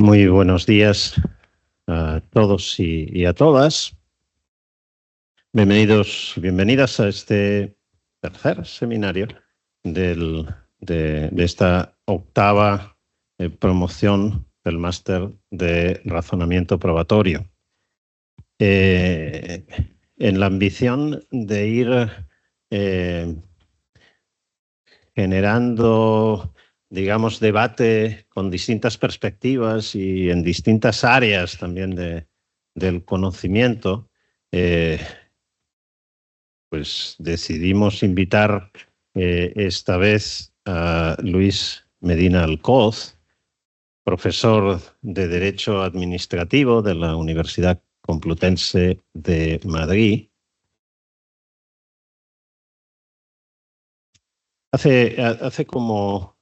Muy buenos días a todos y a todas. Bienvenidos y bienvenidas a este tercer seminario de esta octava promoción del máster de razonamiento probatorio. En la ambición de ir generando, digamos, debate con distintas perspectivas y en distintas áreas también del conocimiento, pues decidimos invitar esta vez a Luis Medina Alcoz, profesor de Derecho Administrativo de la Universidad Complutense de Madrid. Hace como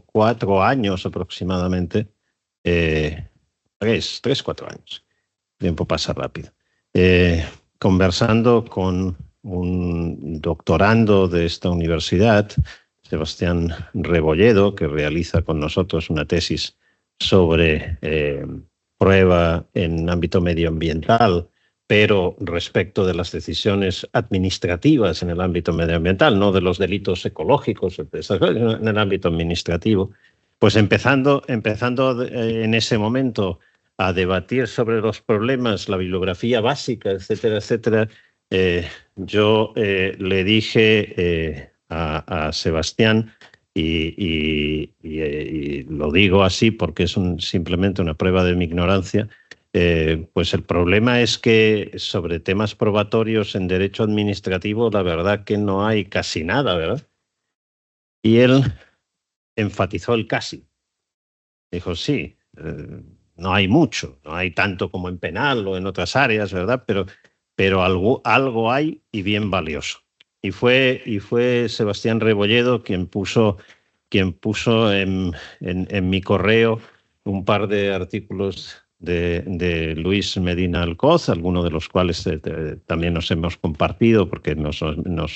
4 años aproximadamente, 4 años, el tiempo pasa rápido, conversando con un doctorando de esta universidad, Sebastián Rebolledo, que realiza con nosotros una tesis sobre prueba en ámbito medioambiental, pero respecto de las decisiones administrativas en el ámbito medioambiental, no de los delitos ecológicos, en el ámbito administrativo, pues empezando en ese momento a debatir sobre los problemas, la bibliografía básica, etcétera, etcétera, yo le dije a Sebastián, y lo digo así porque es simplemente una prueba de mi ignorancia, pues el problema es que sobre temas probatorios en derecho administrativo la verdad que no hay casi nada, ¿verdad? Y él enfatizó el casi. Dijo, sí, no hay mucho, no hay tanto como en penal o en otras áreas, ¿verdad? Pero algo hay y bien valioso. Y fue Sebastián Rebolledo quien puso en mi correo un par de artículos de Luis Medina Alcoz, algunos de los cuales también nos hemos compartido porque nos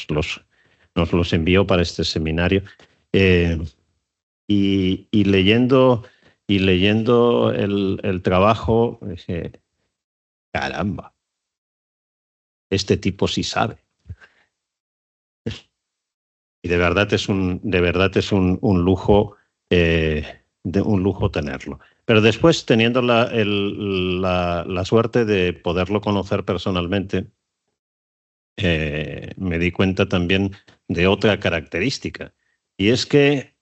los envió para este seminario. Y leyendo el trabajo, dije, caramba, este tipo sí sabe. Y de verdad es un lujo, un lujo tenerlo. Pero después, teniendo la suerte de poderlo conocer personalmente, me di cuenta también de otra característica. Y es que,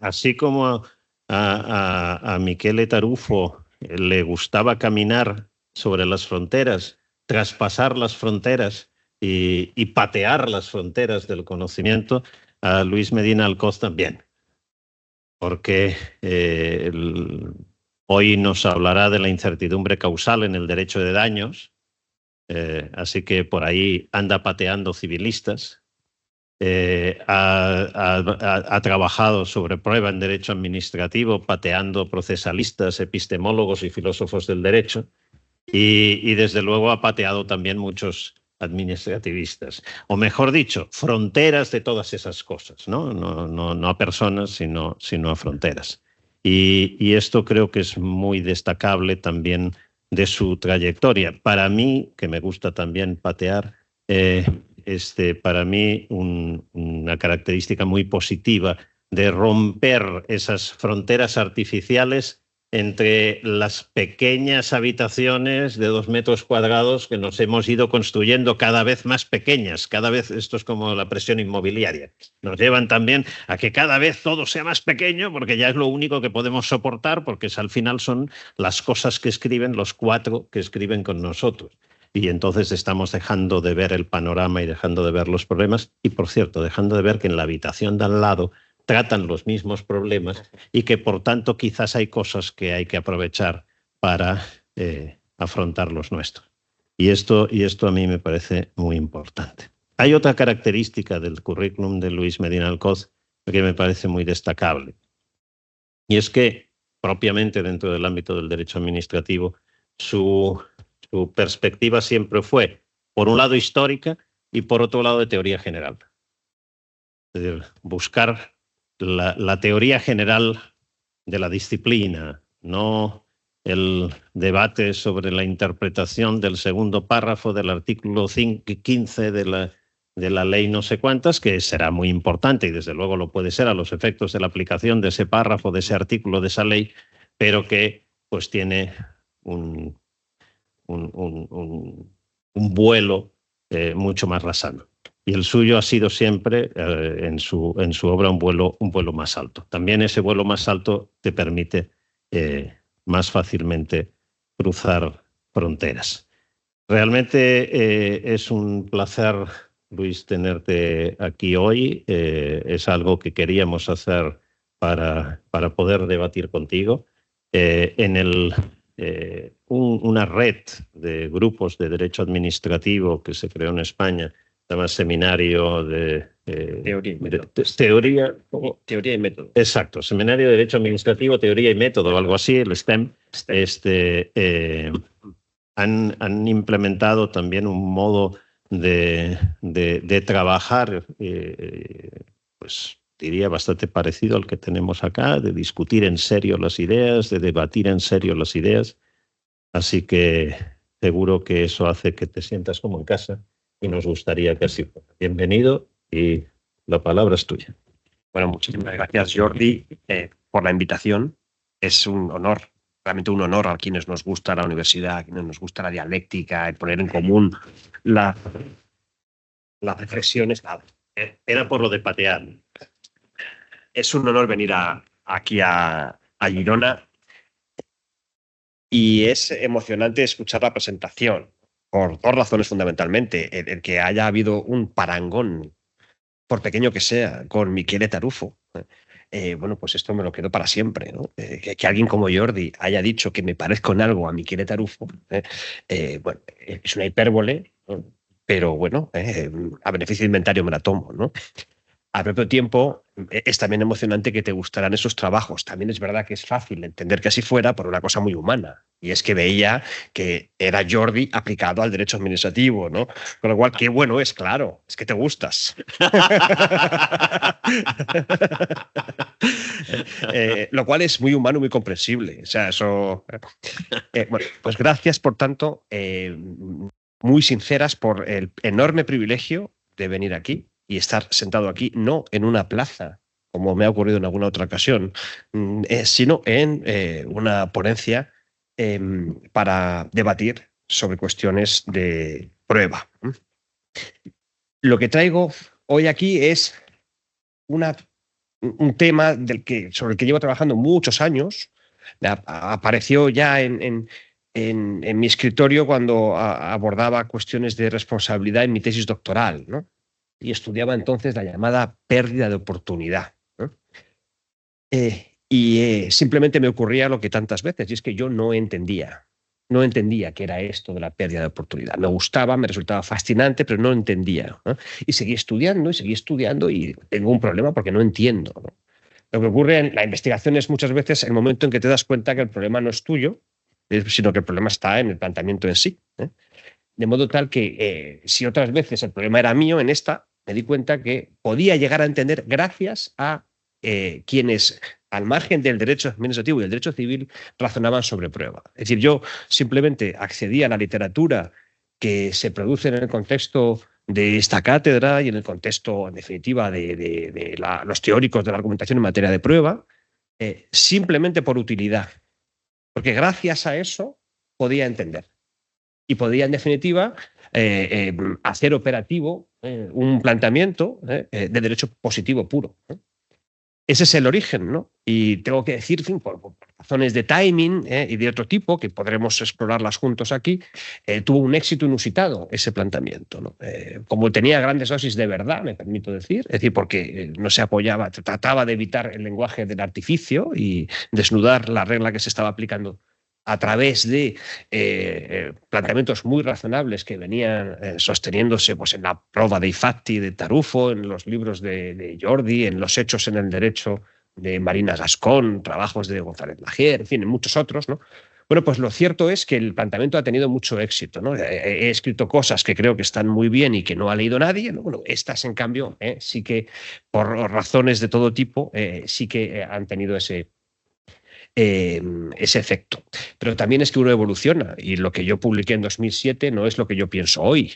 así como a Michele Tarufo le gustaba caminar sobre las fronteras, traspasar las fronteras y patear las fronteras del conocimiento, a Luis Medina Alcoz también, porque hoy nos hablará de la incertidumbre causal en el derecho de daños, así que por ahí anda pateando civilistas. Ha trabajado sobre prueba en derecho administrativo, pateando procesalistas, epistemólogos y filósofos del derecho, y desde luego ha pateado también muchos administrativistas, o mejor dicho, fronteras de todas esas cosas, no a personas, sino a fronteras. Y esto creo que es muy destacable también de su trayectoria. Para mí, que me gusta también patear, para mí una característica muy positiva de romper esas fronteras artificiales entre las pequeñas habitaciones de 2 metros cuadrados que nos hemos ido construyendo cada vez más pequeñas. Cada vez, esto es como la presión inmobiliaria, nos llevan también a que cada vez todo sea más pequeño porque ya es lo único que podemos soportar, porque al final son las cosas que escriben los 4 que escriben con nosotros. Y entonces estamos dejando de ver el panorama y dejando de ver los problemas. Y, por cierto, dejando de ver que en la habitación de al lado tratan los mismos problemas y que, por tanto, quizás hay cosas que hay que aprovechar para afrontar los nuestros. Y esto a mí me parece muy importante. Hay otra característica del currículum de Luis Medina Alcoz que me parece muy destacable. Y es que, propiamente dentro del ámbito del derecho administrativo, su perspectiva siempre fue, por un lado, histórica y por otro lado, de teoría general. Es decir, buscar la teoría general de la disciplina, no el debate sobre la interpretación del segundo párrafo del artículo 15 de la ley no sé cuántas, que será muy importante y desde luego lo puede ser a los efectos de la aplicación de ese párrafo, de ese artículo, de esa ley, pero que pues tiene un vuelo mucho más rasante. Y el suyo ha sido siempre, en su obra, un vuelo más alto. También ese vuelo más alto te permite más fácilmente cruzar fronteras. Realmente es un placer, Luis, tenerte aquí hoy. Es algo que queríamos hacer para poder debatir contigo. Una red de grupos de derecho administrativo que se creó en España, se llama Seminario de Teoría y Método. Exacto, Seminario de Derecho Administrativo, Teoría y Método, o algo así, el STEM. Han implementado también un modo de trabajar, pues diría bastante parecido al que tenemos acá, de discutir en serio las ideas, de debatir en serio las ideas. Así que seguro que eso hace que te sientas como en casa y nos gustaría que así fuera. Bienvenido y la palabra es tuya. Bueno, muchísimas gracias, Jordi, por la invitación. Es un honor, realmente un honor a quienes nos gusta la universidad, a quienes nos gusta la dialéctica, el poner en común las reflexiones. Era por lo de patear. Es un honor venir aquí a Girona y es emocionante escuchar la presentación por dos razones fundamentalmente. El que haya habido un parangón, por pequeño que sea, con Michele Tarufo. Bueno, pues esto me lo quedo para siempre, ¿no? Que alguien como Jordi haya dicho que me parezco en algo a Michele Tarufo, bueno, es una hipérbole, ¿no? Pero bueno, a beneficio de inventario me la tomo, ¿no? Al propio tiempo, es también emocionante que te gustaran esos trabajos. También es verdad que es fácil entender que así fuera por una cosa muy humana. Y es que veía que era Jordi aplicado al derecho administrativo, ¿no? Con lo cual, qué bueno es, claro, es que te gustas. Lo cual es muy humano y muy comprensible. O sea, eso... bueno, pues gracias, por tanto, muy sinceras por el enorme privilegio de venir aquí y estar sentado aquí, no en una plaza, como me ha ocurrido en alguna otra ocasión, sino en una ponencia para debatir sobre cuestiones de prueba. Lo que traigo hoy aquí es un tema sobre el que llevo trabajando muchos años. Apareció ya en mi escritorio cuando abordaba cuestiones de responsabilidad en mi tesis doctoral, ¿no? Y estudiaba entonces la llamada pérdida de oportunidad, ¿no? Simplemente me ocurría lo que tantas veces, y es que yo no entendía qué era esto de la pérdida de oportunidad. Me gustaba, me resultaba fascinante, pero no entendía, ¿no? Y seguí estudiando y tengo un problema porque no entiendo, ¿no? Lo que ocurre en la investigación es muchas veces el momento en que te das cuenta que el problema no es tuyo, sino que el problema está en el planteamiento en sí, ¿eh? De modo tal que si otras veces el problema era mío, en esta me di cuenta que podía llegar a entender gracias a quienes, al margen del derecho administrativo y del derecho civil, razonaban sobre prueba. Es decir, yo simplemente accedía a la literatura que se produce en el contexto de esta cátedra y en el contexto, en definitiva, de los teóricos de la argumentación en materia de prueba, simplemente por utilidad. Porque gracias a eso podía entender. Y podía, en definitiva, hacer operativo un planteamiento de derecho positivo puro, ¿no? Ese es el origen, ¿no? Y tengo que decir, en fin, por razones de timing y de otro tipo, que podremos explorarlas juntos aquí, tuvo un éxito inusitado ese planteamiento, ¿no? Como tenía grandes dosis de verdad, me permito decir, es decir, porque no se apoyaba, trataba de evitar el lenguaje del artificio y desnudar la regla que se estaba aplicando a través de planteamientos muy razonables que venían sosteniéndose pues, en la prova dei fatti de Tarufo, en los libros de Jordi, en los hechos en el derecho de Marina Gascón, trabajos de González Lagier, en fin, en muchos otros, ¿no? Bueno, pues lo cierto es que el planteamiento ha tenido mucho éxito, ¿no? He escrito cosas que creo que están muy bien y que no ha leído nadie, ¿no? Bueno, estas, en cambio, sí que, por razones de todo tipo, sí que han tenido ese ese efecto. Pero también es que uno evoluciona y lo que yo publiqué en 2007 no es lo que yo pienso hoy.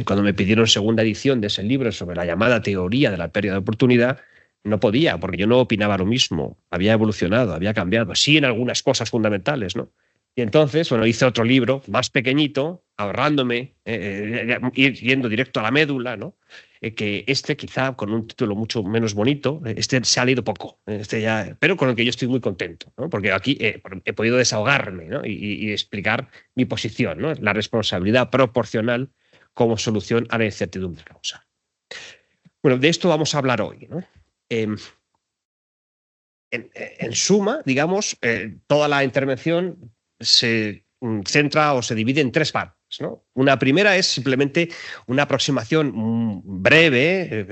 Cuando me pidieron segunda edición de ese libro sobre la llamada teoría de la pérdida de oportunidad, no podía, porque yo no opinaba lo mismo. Había evolucionado, había cambiado, sí en algunas cosas fundamentales, ¿no? Y entonces, bueno, hice otro libro más pequeñito, ahorrándome, ir yendo directo a la médula, ¿no? Que quizá con un título mucho menos bonito, se ha leído poco, pero con el que yo estoy muy contento, ¿no? Porque aquí he podido desahogarme, ¿no? y explicar mi posición, ¿no? La responsabilidad proporcional como solución a la incertidumbre causal. Bueno, de esto vamos a hablar hoy, ¿no? En suma, digamos, toda la intervención se centra o se divide en tres partes, ¿no? Una primera es simplemente una aproximación breve,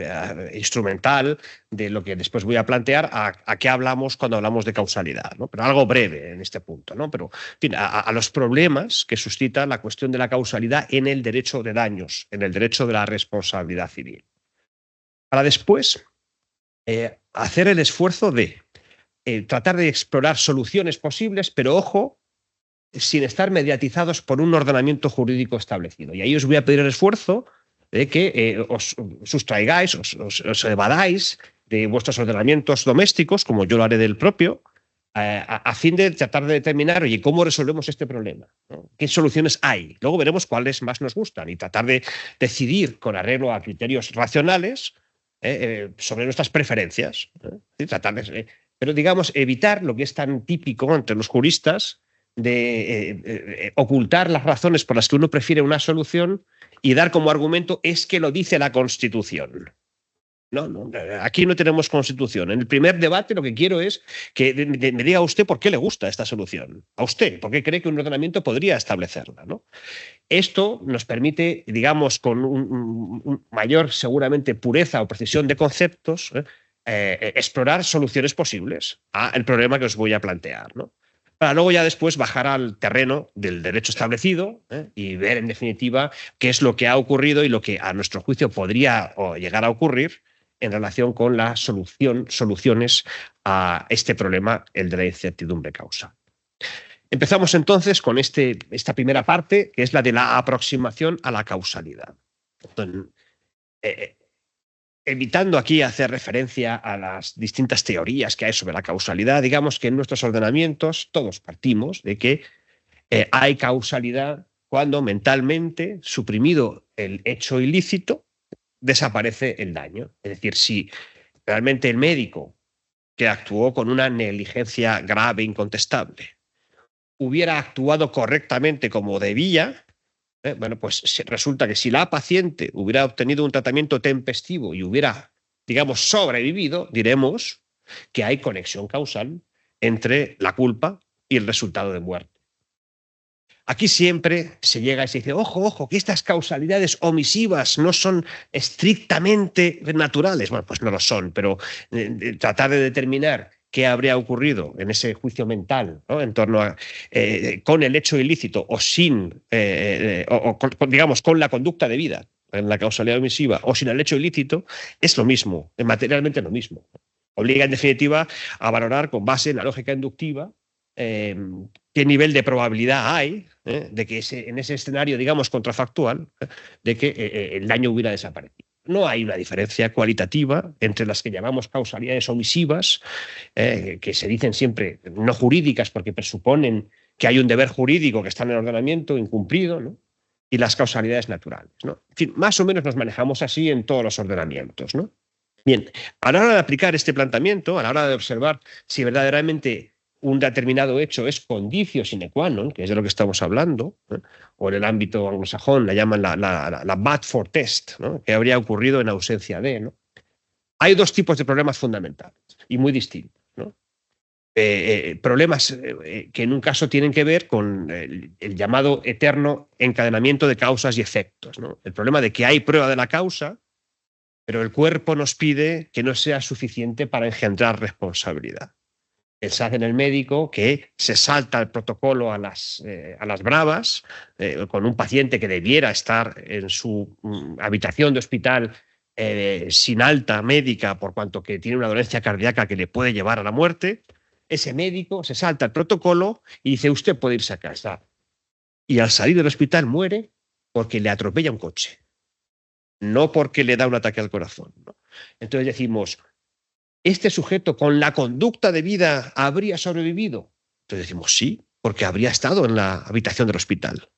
instrumental, de lo que después voy a plantear, a qué hablamos cuando hablamos de causalidad, ¿no? Pero algo breve en este punto, ¿no? Pero, en fin, a los problemas que suscita la cuestión de la causalidad en el derecho de daños, en el derecho de la responsabilidad civil. Para después hacer el esfuerzo de tratar de explorar soluciones posibles, pero ojo, sin estar mediatizados por un ordenamiento jurídico establecido. Y ahí os voy a pedir el esfuerzo de que os sustraigáis, os evadáis de vuestros ordenamientos domésticos, como yo lo haré del propio, a fin de tratar de determinar, oye, ¿cómo resolvemos este problema? ¿No? ¿Qué soluciones hay? Luego veremos cuáles más nos gustan y tratar de decidir con arreglo a criterios racionales sobre nuestras preferencias. Pero, digamos, evitar lo que es tan típico entre los juristas de ocultar las razones por las que uno prefiere una solución y dar como argumento es que lo dice la Constitución. No, aquí no tenemos Constitución. En el primer debate lo que quiero es que me diga usted por qué le gusta esta solución. A usted, por qué cree que un ordenamiento podría establecerla, ¿no? Esto nos permite, digamos, con un mayor seguramente pureza o precisión de conceptos, explorar soluciones posibles al problema que os voy a plantear, ¿no? Para luego ya después bajar al terreno del derecho establecido y ver en definitiva qué es lo que ha ocurrido y lo que a nuestro juicio podría llegar a ocurrir en relación con la soluciones a este problema, el de la incertidumbre causal. Empezamos entonces con esta primera parte, que es la de la aproximación a la causalidad. Entonces, evitando aquí hacer referencia a las distintas teorías que hay sobre la causalidad, digamos que en nuestros ordenamientos todos partimos de que hay causalidad cuando mentalmente, suprimido el hecho ilícito, desaparece el daño. Es decir, si realmente el médico que actuó con una negligencia grave, incontestable, hubiera actuado correctamente como debía, bueno, pues resulta que si la paciente hubiera obtenido un tratamiento tempestivo y hubiera, digamos, sobrevivido, diremos que hay conexión causal entre la culpa y el resultado de muerte. Aquí siempre se llega y se dice, ojo, que estas causalidades omisivas no son estrictamente naturales. Bueno, pues no lo son, pero tratar de determinar qué habría ocurrido en ese juicio mental, ¿no? En torno a con el hecho ilícito o sin, digamos, con la conducta debida en la causalidad omisiva o sin el hecho ilícito, es lo mismo, materialmente lo mismo. Obliga, en definitiva, a valorar con base en la lógica inductiva qué nivel de probabilidad hay de que en ese escenario, digamos, contrafactual, de que el daño hubiera desaparecido. No hay una diferencia cualitativa entre las que llamamos causalidades omisivas, que se dicen siempre no jurídicas porque presuponen que hay un deber jurídico que está en el ordenamiento incumplido, ¿no? Y las causalidades naturales, ¿no? En fin, más o menos nos manejamos así en todos los ordenamientos, ¿no? Bien, a la hora de aplicar este planteamiento, a la hora de observar si verdaderamente un determinado hecho es conditio sine qua non, que es de lo que estamos hablando, o en el ámbito anglosajón la llaman la but for test, ¿no? Que habría ocurrido en ausencia de, ¿no? Hay dos tipos de problemas fundamentales y muy distintos, ¿no? Problemas que en un caso tienen que ver con el llamado eterno encadenamiento de causas y efectos, ¿no? El problema de que hay prueba de la causa, pero el cuerpo nos pide que no sea suficiente para engendrar responsabilidad. Pensad en el médico que se salta el protocolo a las bravas con un paciente que debiera estar en su habitación de hospital sin alta médica por cuanto que tiene una dolencia cardíaca que le puede llevar a la muerte, ese médico se salta el protocolo y dice, usted puede irse a casa. Y al salir del hospital muere porque le atropella un coche, no porque le da un ataque al corazón, ¿no? Entonces decimos, ¿este sujeto con la conducta de vida habría sobrevivido? Entonces decimos, sí, porque habría estado en la habitación del hospital.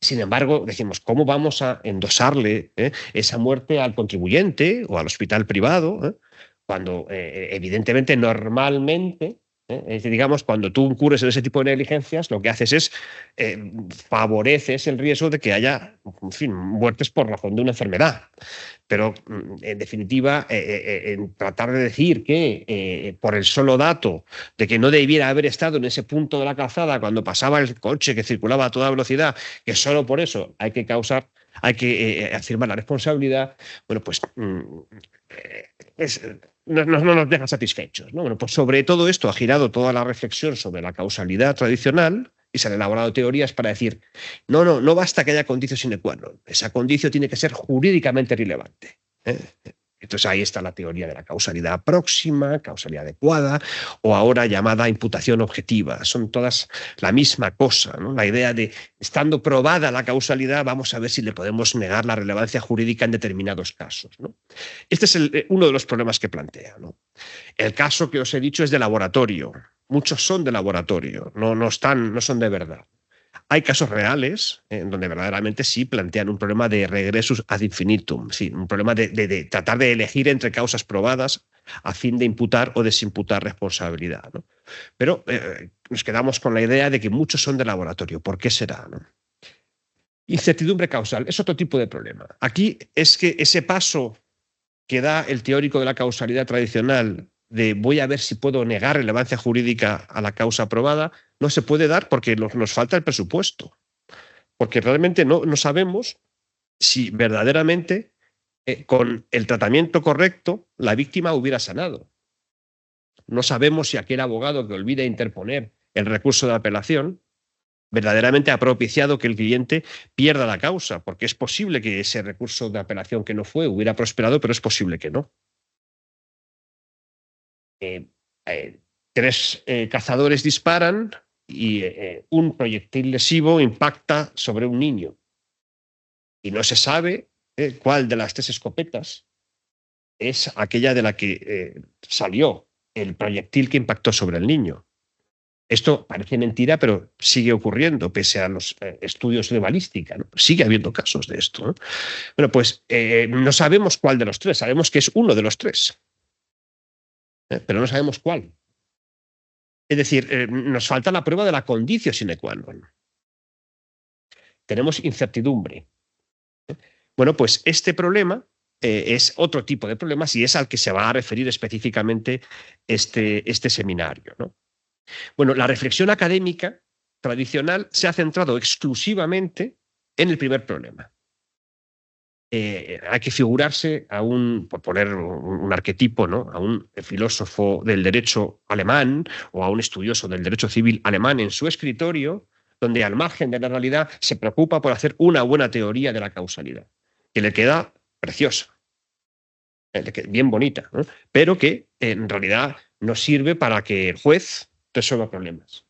Sin embargo, decimos, ¿cómo vamos a endosarle esa muerte al contribuyente o al hospital privado? Cuando evidentemente, normalmente, digamos, cuando tú incurres en ese tipo de negligencias, lo que haces es favoreces el riesgo de que haya, en fin, muertes por razón de una enfermedad. Pero, en definitiva, en tratar de decir que por el solo dato de que no debiera haber estado en ese punto de la calzada cuando pasaba el coche que circulaba a toda velocidad, que solo por eso hay que afirmar la responsabilidad, bueno, pues no nos deja satisfechos, ¿no? Bueno, pues sobre todo esto ha girado toda la reflexión sobre la causalidad tradicional y se han elaborado teorías para decir, no basta que haya conditio sine qua non, esa conditio tiene que ser jurídicamente relevante. Entonces ahí está la teoría de la causalidad próxima, causalidad adecuada, o ahora llamada imputación objetiva. Son todas la misma cosa, ¿no? La idea de, estando probada la causalidad, vamos a ver si le podemos negar la relevancia jurídica en determinados casos, ¿no? Este es uno de los problemas que plantea, ¿no? El caso que os he dicho es de laboratorio. Muchos son de laboratorio, no son de verdad. Hay casos reales en donde verdaderamente sí plantean un problema de regresus ad infinitum, sí, un problema de tratar de elegir entre causas probadas a fin de imputar o desimputar responsabilidad, ¿no? Pero nos quedamos con la idea de que muchos son de laboratorio. ¿Por qué será, no? Incertidumbre causal es otro tipo de problema. Aquí es que ese paso que da el teórico de la causalidad tradicional de voy a ver si puedo negar relevancia jurídica a la causa probada, no se puede dar porque nos falta el presupuesto. Porque realmente no sabemos si verdaderamente con el tratamiento correcto la víctima hubiera sanado. No sabemos si aquel abogado que olvida interponer el recurso de apelación verdaderamente ha propiciado que el cliente pierda la causa, porque es posible que ese recurso de apelación que no fue hubiera prosperado, pero es posible que no. Tres cazadores disparan y un proyectil lesivo impacta sobre un niño. Y no se sabe cuál de las tres escopetas es aquella de la que salió el proyectil que impactó sobre el niño. Esto parece mentira, pero sigue ocurriendo, pese a los estudios de balística, ¿no? Sigue habiendo casos de esto, ¿no? Bueno, pues no sabemos cuál de los tres, sabemos que es uno de los tres, pero no sabemos cuál. Es decir, nos falta la prueba de la conditio sine qua non. Tenemos incertidumbre. Bueno, pues este problema es otro tipo de problemas y es al que se va a referir específicamente este seminario, ¿no? Bueno, la reflexión académica tradicional se ha centrado exclusivamente en el primer problema. Hay que figurarse por poner un arquetipo, ¿no? A un filósofo del derecho alemán o a un estudioso del derecho civil alemán en su escritorio, donde al margen de la realidad se preocupa por hacer una buena teoría de la causalidad, que le queda preciosa, bien bonita, ¿no? Pero que en realidad no sirve para que el juez resuelva problemas.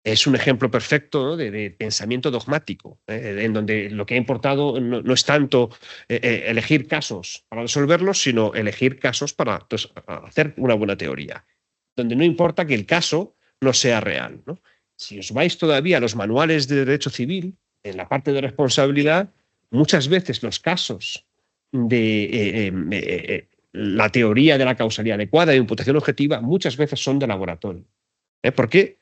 Es un ejemplo perfecto, ¿no? de pensamiento dogmático, en donde lo que ha importado no es tanto elegir casos para resolverlos, sino elegir casos para hacer una buena teoría, donde no importa que el caso no sea real, ¿no? Si os vais todavía a los manuales de derecho civil, en la parte de responsabilidad, muchas veces los casos de la teoría de la causalidad adecuada de imputación objetiva muchas veces son de laboratorio. Porque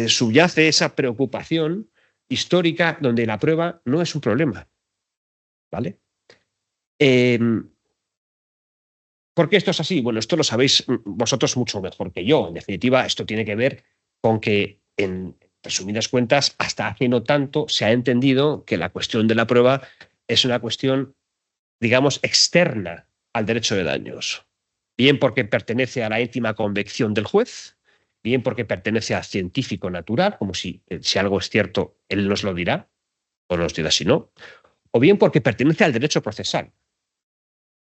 subyace esa preocupación histórica donde la prueba no es un problema, ¿vale? ¿Por qué esto es así? Bueno, esto lo sabéis vosotros mucho mejor que yo. En definitiva, esto tiene que ver con que, en resumidas cuentas, hasta hace no tanto se ha entendido que la cuestión de la prueba es una cuestión, digamos, externa al derecho de daños. Bien porque pertenece a la íntima convicción del juez, bien porque pertenece al científico natural, como si algo es cierto, él nos lo dirá, o nos dirá si no, o bien porque pertenece al derecho procesal,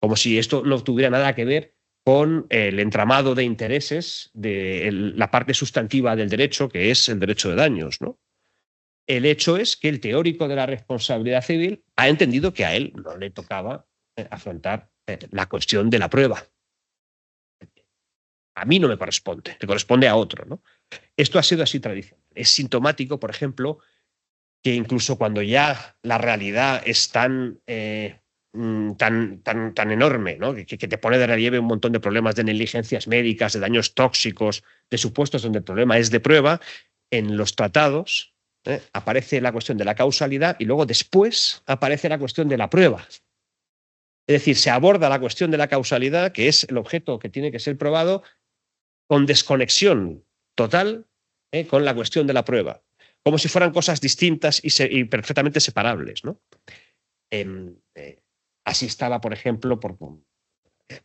como si esto no tuviera nada que ver con el entramado de intereses de la parte sustantiva del derecho, que es el derecho de daños, ¿no? El hecho es que el teórico de la responsabilidad civil ha entendido que a él no le tocaba afrontar la cuestión de la prueba. A mí no me corresponde, le corresponde a otro, ¿no? Esto ha sido así tradicional. Es sintomático, por ejemplo, que incluso cuando ya la realidad es tan enorme, ¿no? que te pone de relieve un montón de problemas de negligencias médicas, de daños tóxicos, de supuestos donde el problema es de prueba, en los tratados aparece la cuestión de la causalidad y luego después aparece la cuestión de la prueba. Es decir, se aborda la cuestión de la causalidad, que es el objeto que tiene que ser probado, con desconexión total con la cuestión de la prueba, como si fueran cosas distintas y perfectamente separables, ¿no? Así estaba, por ejemplo,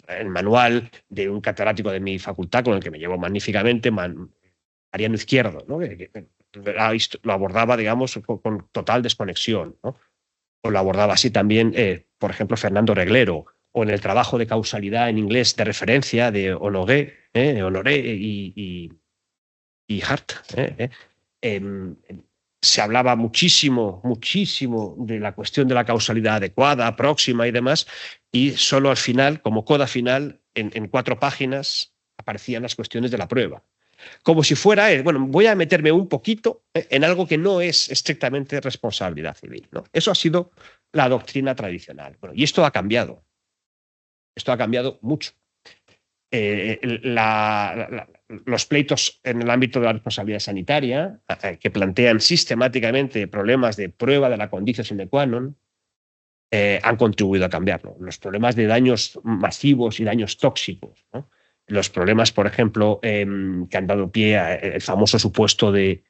el manual de un catedrático de mi facultad, con el que me llevo magníficamente, Mariano Izquierdo, ¿no? que lo abordaba, digamos, con total desconexión, ¿no? O lo abordaba así también, por ejemplo, Fernando Reglero, o en el trabajo de causalidad en inglés de referencia de Honoré y Hart. Se hablaba muchísimo de la cuestión de la causalidad adecuada, próxima y demás, y solo al final, como coda final, en 4 páginas, aparecían las cuestiones de la prueba. Como si fuera, bueno, voy a meterme un poquito en algo que no es estrictamente responsabilidad civil, ¿no? Eso ha sido la doctrina tradicional. Bueno, y esto ha cambiado. Esto ha cambiado mucho. Los pleitos en el ámbito de la responsabilidad sanitaria, que plantean sistemáticamente problemas de prueba de la conditio sine qua non, han contribuido a cambiarlo. Los problemas de daños masivos y daños tóxicos, ¿no? Los problemas, por ejemplo, que han dado pie al famoso supuesto de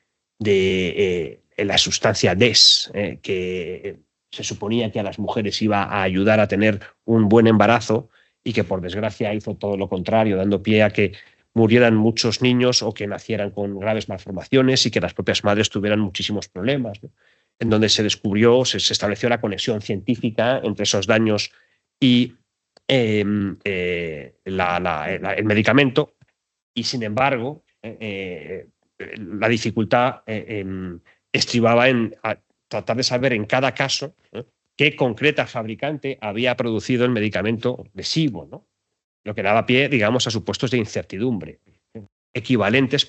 la sustancia DES, que se suponía que a las mujeres iba a ayudar a tener un buen embarazo y que por desgracia hizo todo lo contrario, dando pie a que murieran muchos niños o que nacieran con graves malformaciones y que las propias madres tuvieran muchísimos problemas, ¿no? En donde se descubrió, se estableció la conexión científica entre esos daños y el medicamento, y sin embargo la dificultad estribaba en tratar de saber en cada caso qué concreta fabricante había producido el medicamento lesivo, ¿no? Lo que daba pie, digamos, a supuestos de incertidumbre,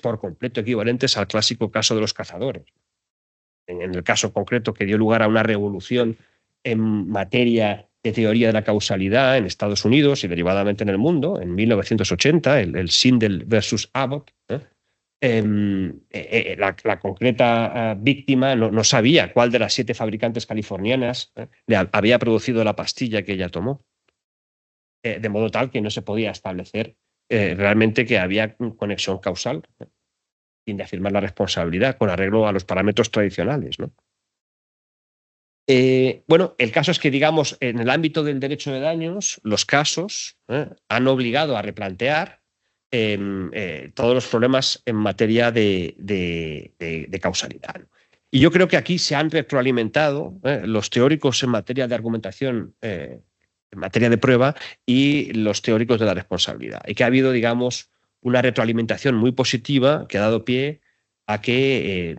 por completo equivalentes al clásico caso de los cazadores. En el caso concreto que dio lugar a una revolución en materia de teoría de la causalidad en Estados Unidos y derivadamente en el mundo, en 1980, el Sindel versus Abbott, la concreta víctima no sabía cuál de las 7 fabricantes californianas le había producido la pastilla que ella tomó, de modo tal que no se podía establecer realmente que había conexión causal, sin de afirmar la responsabilidad con arreglo a los parámetros tradicionales, ¿no? Bueno, el caso es que, digamos, en el ámbito del derecho de daños, los casos han obligado a replantear todos los problemas en materia de causalidad. Y yo creo que aquí se han retroalimentado los teóricos en materia de argumentación, en materia de prueba, y los teóricos de la responsabilidad. Y que ha habido, digamos, una retroalimentación muy positiva que ha dado pie a que,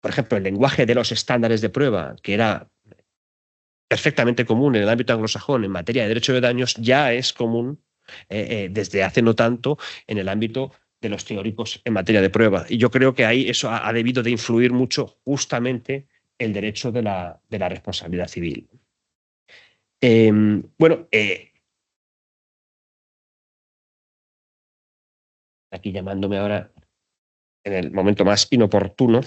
por ejemplo, el lenguaje de los estándares de prueba, que era perfectamente común en el ámbito anglosajón en materia de derecho de daños, ya es común desde hace no tanto en el ámbito de los teóricos en materia de prueba. Y yo creo que ahí eso ha debido de influir mucho justamente el derecho de la responsabilidad civil. Bueno, aquí llamándome ahora en el momento más inoportuno.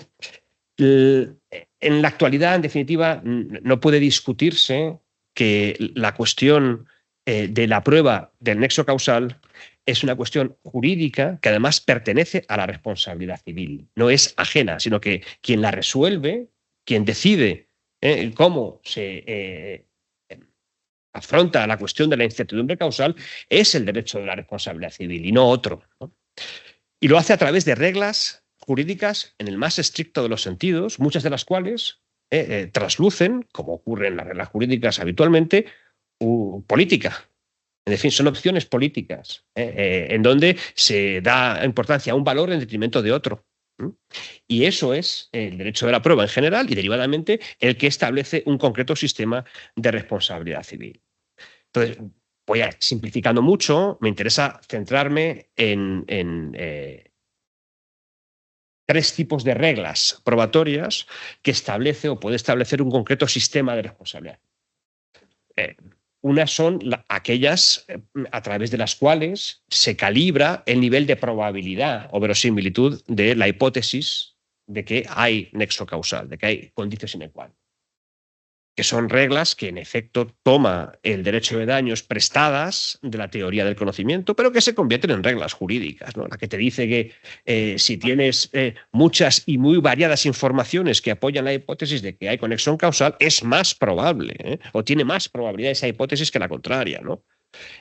En la actualidad, en definitiva, no puede discutirse que la cuestión de la prueba del nexo causal es una cuestión jurídica que además pertenece a la responsabilidad civil. No es ajena, sino que quien la resuelve, quien decide cómo se afronta la cuestión de la incertidumbre causal, es el derecho de la responsabilidad civil y no otro, ¿no? Y lo hace a través de reglas jurídicas en el más estricto de los sentidos, muchas de las cuales traslucen, como ocurre en las reglas jurídicas habitualmente, política. En fin, son opciones políticas, en donde se da importancia a un valor en detrimento de otro. Y eso es el derecho de la prueba en general y, derivadamente, el que establece un concreto sistema de responsabilidad civil. Entonces, voy simplificando mucho, me interesa centrarme en tres tipos de reglas probatorias que establece o puede establecer un concreto sistema de responsabilidad. Unas son aquellas a través de las cuales se calibra el nivel de probabilidad o verosimilitud de la hipótesis de que hay nexo causal, de que hay condicio sine qua non, que son reglas que en efecto toma el derecho de daños prestadas de la teoría del conocimiento, pero que se convierten en reglas jurídicas, ¿no? La que te dice que si tienes muchas y muy variadas informaciones que apoyan la hipótesis de que hay conexión causal, es más probable, o tiene más probabilidad esa hipótesis que la contraria, ¿no?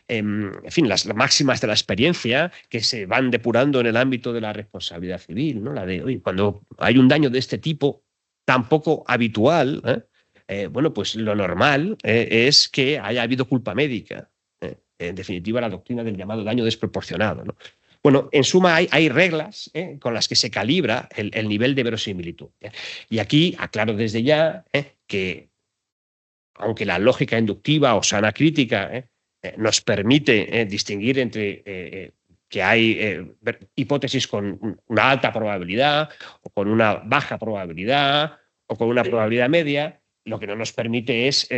En fin, las máximas de la experiencia que se van depurando en el ámbito de la responsabilidad civil, ¿no? La de, oye, cuando hay un daño de este tipo tan poco habitual, bueno, pues lo normal es que haya habido culpa médica. En definitiva, la doctrina del llamado daño desproporcionado, ¿no? Bueno, en suma, hay reglas con las que se calibra el nivel de verosimilitud. Y aquí aclaro desde ya que, aunque la lógica inductiva o sana crítica nos permite distinguir entre que hay hipótesis con una alta probabilidad o con una baja probabilidad o con una probabilidad media, lo que no nos permite es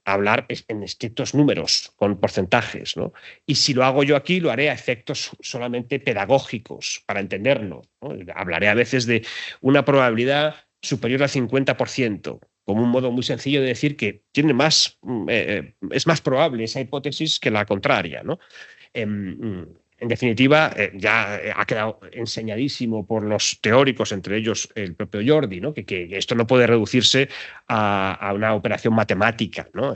hablar en estrictos números, con porcentajes, ¿no? Y si lo hago yo aquí, lo haré a efectos solamente pedagógicos, para entenderlo, ¿no? Hablaré a veces de una probabilidad superior al 50%, como un modo muy sencillo de decir que tiene es más probable esa hipótesis que la contraria, ¿no? En definitiva, ya ha quedado enseñadísimo por los teóricos, entre ellos el propio Jordi, ¿no? que esto no puede reducirse a una operación matemática, ¿no?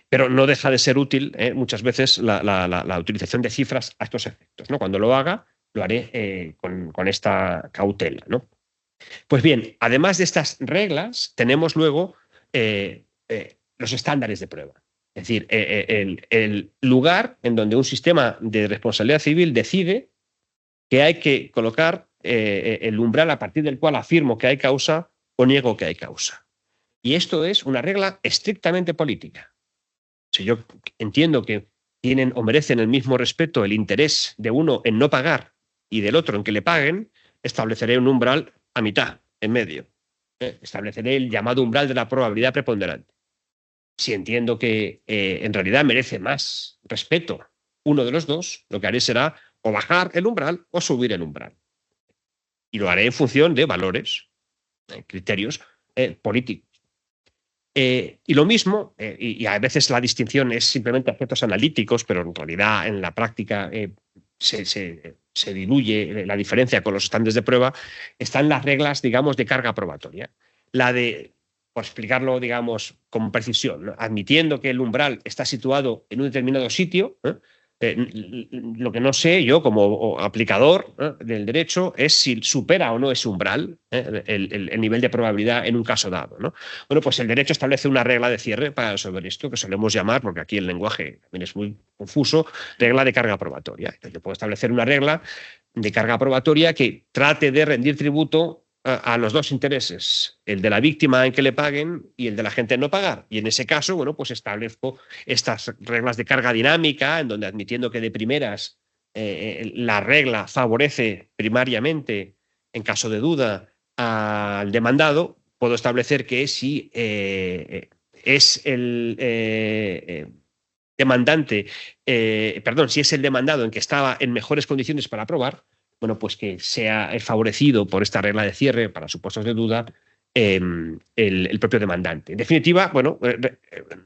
Pero no deja de ser útil muchas veces la utilización de cifras a estos efectos, ¿no? Cuando lo haga, lo haré con esta cautela, ¿no? Pues bien, además de estas reglas, tenemos luego los estándares de prueba. Es decir, el lugar en donde un sistema de responsabilidad civil decide que hay que colocar el umbral a partir del cual afirmo que hay causa o niego que hay causa. Y esto es una regla estrictamente política. Si yo entiendo que tienen o merecen el mismo respeto el interés de uno en no pagar y del otro en que le paguen, estableceré un umbral a mitad, en medio. Estableceré el llamado umbral de la probabilidad preponderante. Si entiendo que en realidad merece más respeto uno de los dos, lo que haré será o bajar el umbral o subir el umbral. Y lo haré en función de valores, criterios políticos. Y lo mismo, y a veces la distinción es simplemente aspectos analíticos, pero en realidad en la práctica se diluye la diferencia con los estándares de prueba, están las reglas, digamos, de carga probatoria. La de, por explicarlo, digamos, con precisión, ¿no? Admitiendo que el umbral está situado en un determinado sitio, lo que no sé yo como aplicador del derecho es si supera o no ese umbral el nivel de probabilidad en un caso dado, ¿no? Bueno, pues el derecho establece una regla de cierre para resolver esto, que solemos llamar, porque aquí el lenguaje también es muy confuso, regla de carga probatoria. Entonces yo puedo establecer una regla de carga probatoria que trate de rendir tributo a los dos intereses, el de la víctima en que le paguen y el de la gente en no pagar. Y en ese caso, bueno, pues establezco estas reglas de carga dinámica, en donde, admitiendo que de primeras la regla favorece primariamente, en caso de duda, al demandado, puedo establecer que si es el demandante, si es el demandado en que estaba en mejores condiciones para probar, bueno, pues que sea favorecido por esta regla de cierre para supuestos de duda el propio demandante. En definitiva, bueno,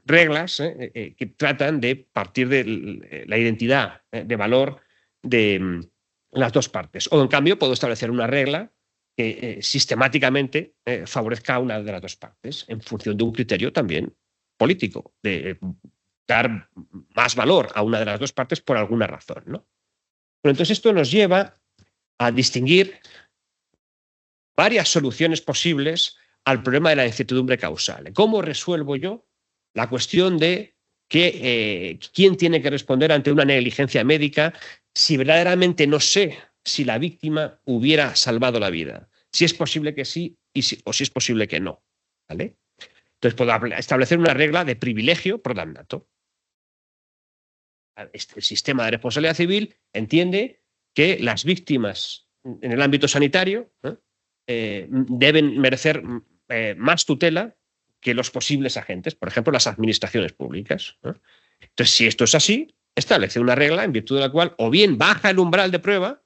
reglas que tratan de partir de la identidad de valor de las dos partes. O, en cambio, puedo establecer una regla que sistemáticamente favorezca a una de las dos partes en función de un criterio también político, de dar más valor a una de las dos partes por alguna razón, ¿no? Pero entonces esto nos lleva a distinguir varias soluciones posibles al problema de la incertidumbre causal. ¿Cómo resuelvo yo la cuestión de quién tiene que responder ante una negligencia médica si verdaderamente no sé si la víctima hubiera salvado la vida. Si es posible que sí o si es posible que no. ¿Vale? Entonces puedo establecer una regla de privilegio pro damnato. El sistema de responsabilidad civil entiende que las víctimas en el ámbito sanitario deben merecer más tutela que los posibles agentes, por ejemplo, las administraciones públicas. Entonces, si esto es así, establece una regla en virtud de la cual o bien baja el umbral de prueba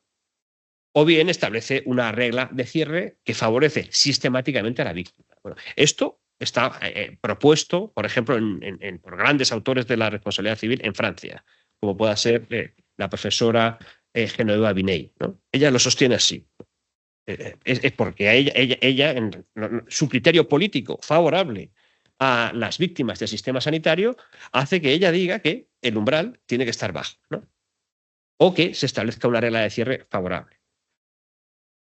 o bien establece una regla de cierre que favorece sistemáticamente a la víctima. Bueno, esto está propuesto, por ejemplo, por grandes autores de la responsabilidad civil en Francia, como pueda ser la profesora Genoveva Biney, ¿no? Ella lo sostiene así. Es porque su criterio político favorable a las víctimas del sistema sanitario hace que ella diga que el umbral tiene que estar bajo, ¿no? O que se establezca una regla de cierre favorable.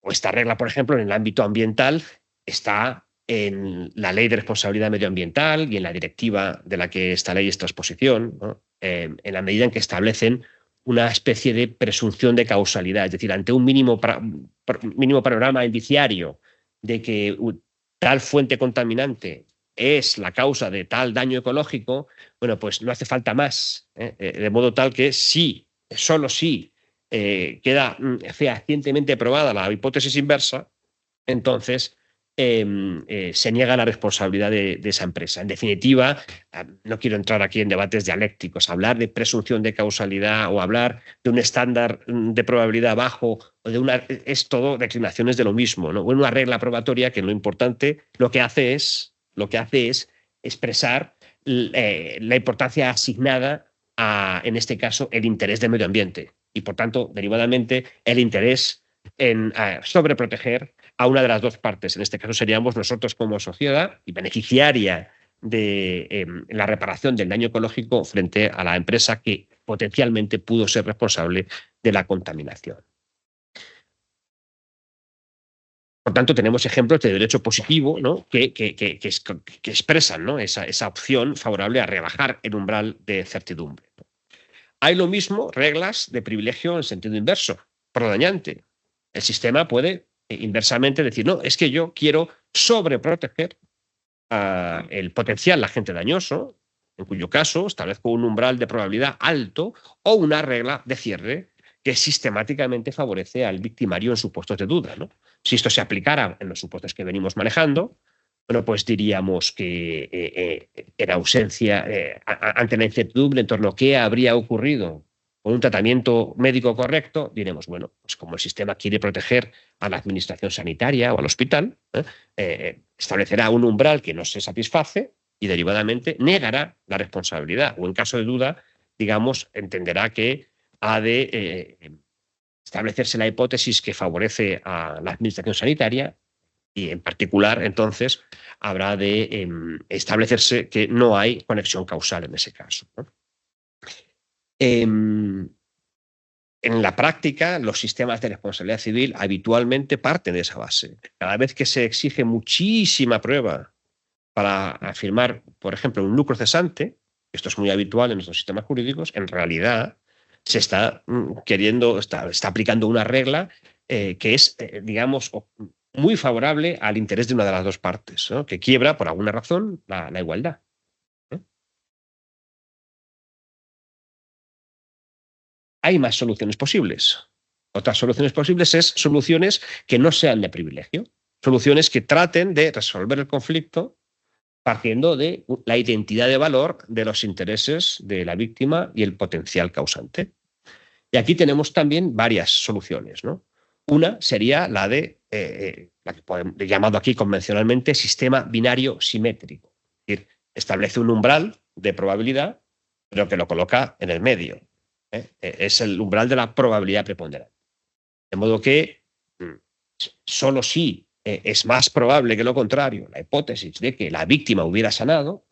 O esta regla, por ejemplo, en el ámbito ambiental está en la Ley de Responsabilidad Medioambiental y en la directiva de la que esta ley es transposición, ¿no? En la medida en que establecen una especie de presunción de causalidad, es decir, ante un mínimo panorama indiciario de que tal fuente contaminante es la causa de tal daño ecológico, bueno, pues no hace falta más, de modo tal que sí, solo sí queda fehacientemente probada la hipótesis inversa, entonces se niega la responsabilidad de esa empresa. En definitiva, no quiero entrar aquí en debates dialécticos, hablar de presunción de causalidad o hablar de un estándar de probabilidad bajo o es todo declinaciones de lo mismo, ¿no? Una regla probatoria que lo importante lo que hace es expresar la importancia asignada a, en este caso, el interés del medio ambiente y, por tanto, derivadamente, el interés en sobreproteger a una de las dos partes. En este caso seríamos nosotros como sociedad y beneficiaria de la reparación del daño ecológico frente a la empresa que potencialmente pudo ser responsable de la contaminación. Por tanto, tenemos ejemplos de derecho positivo, ¿no? que expresan, ¿no? esa opción favorable a rebajar el umbral de certidumbre. Hay lo mismo reglas de privilegio en sentido inverso, prodañante. El sistema puede inversamente decir, no, es que yo quiero sobreproteger el potencial agente dañoso, en cuyo caso establezco un umbral de probabilidad alto o una regla de cierre que sistemáticamente favorece al victimario en supuestos de duda, ¿no? Si esto se aplicara en los supuestos que venimos manejando, bueno, pues diríamos que en ausencia, ante la incertidumbre en torno a qué habría ocurrido con un tratamiento médico correcto, diremos, bueno, pues como el sistema quiere proteger a la administración sanitaria o al hospital, establecerá un umbral que no se satisface y derivadamente negará la responsabilidad. O en caso de duda, digamos, entenderá que ha de establecerse la hipótesis que favorece a la administración sanitaria y en particular, entonces, habrá de establecerse que no hay conexión causal en ese caso, ¿no? En la práctica, los sistemas de responsabilidad civil habitualmente parten de esa base. Cada vez que se exige muchísima prueba para afirmar, por ejemplo, un lucro cesante, esto es muy habitual en nuestros sistemas jurídicos, en realidad se está está aplicando una regla que es, digamos, muy favorable al interés de una de las dos partes, ¿no? Que quiebra, por alguna razón, la igualdad. Hay más soluciones posibles. Otras soluciones posibles es soluciones que no sean de privilegio, soluciones que traten de resolver el conflicto partiendo de la identidad de valor de los intereses de la víctima y el potencial causante. Y aquí tenemos también varias soluciones, ¿no? Una sería la de, la que podemos, llamado aquí convencionalmente sistema binario simétrico. Es decir, establece un umbral de probabilidad, pero que lo coloca en el medio. Es el umbral de la probabilidad preponderante. De modo que solo si es más probable que lo contrario, la hipótesis de que la víctima hubiera sanado,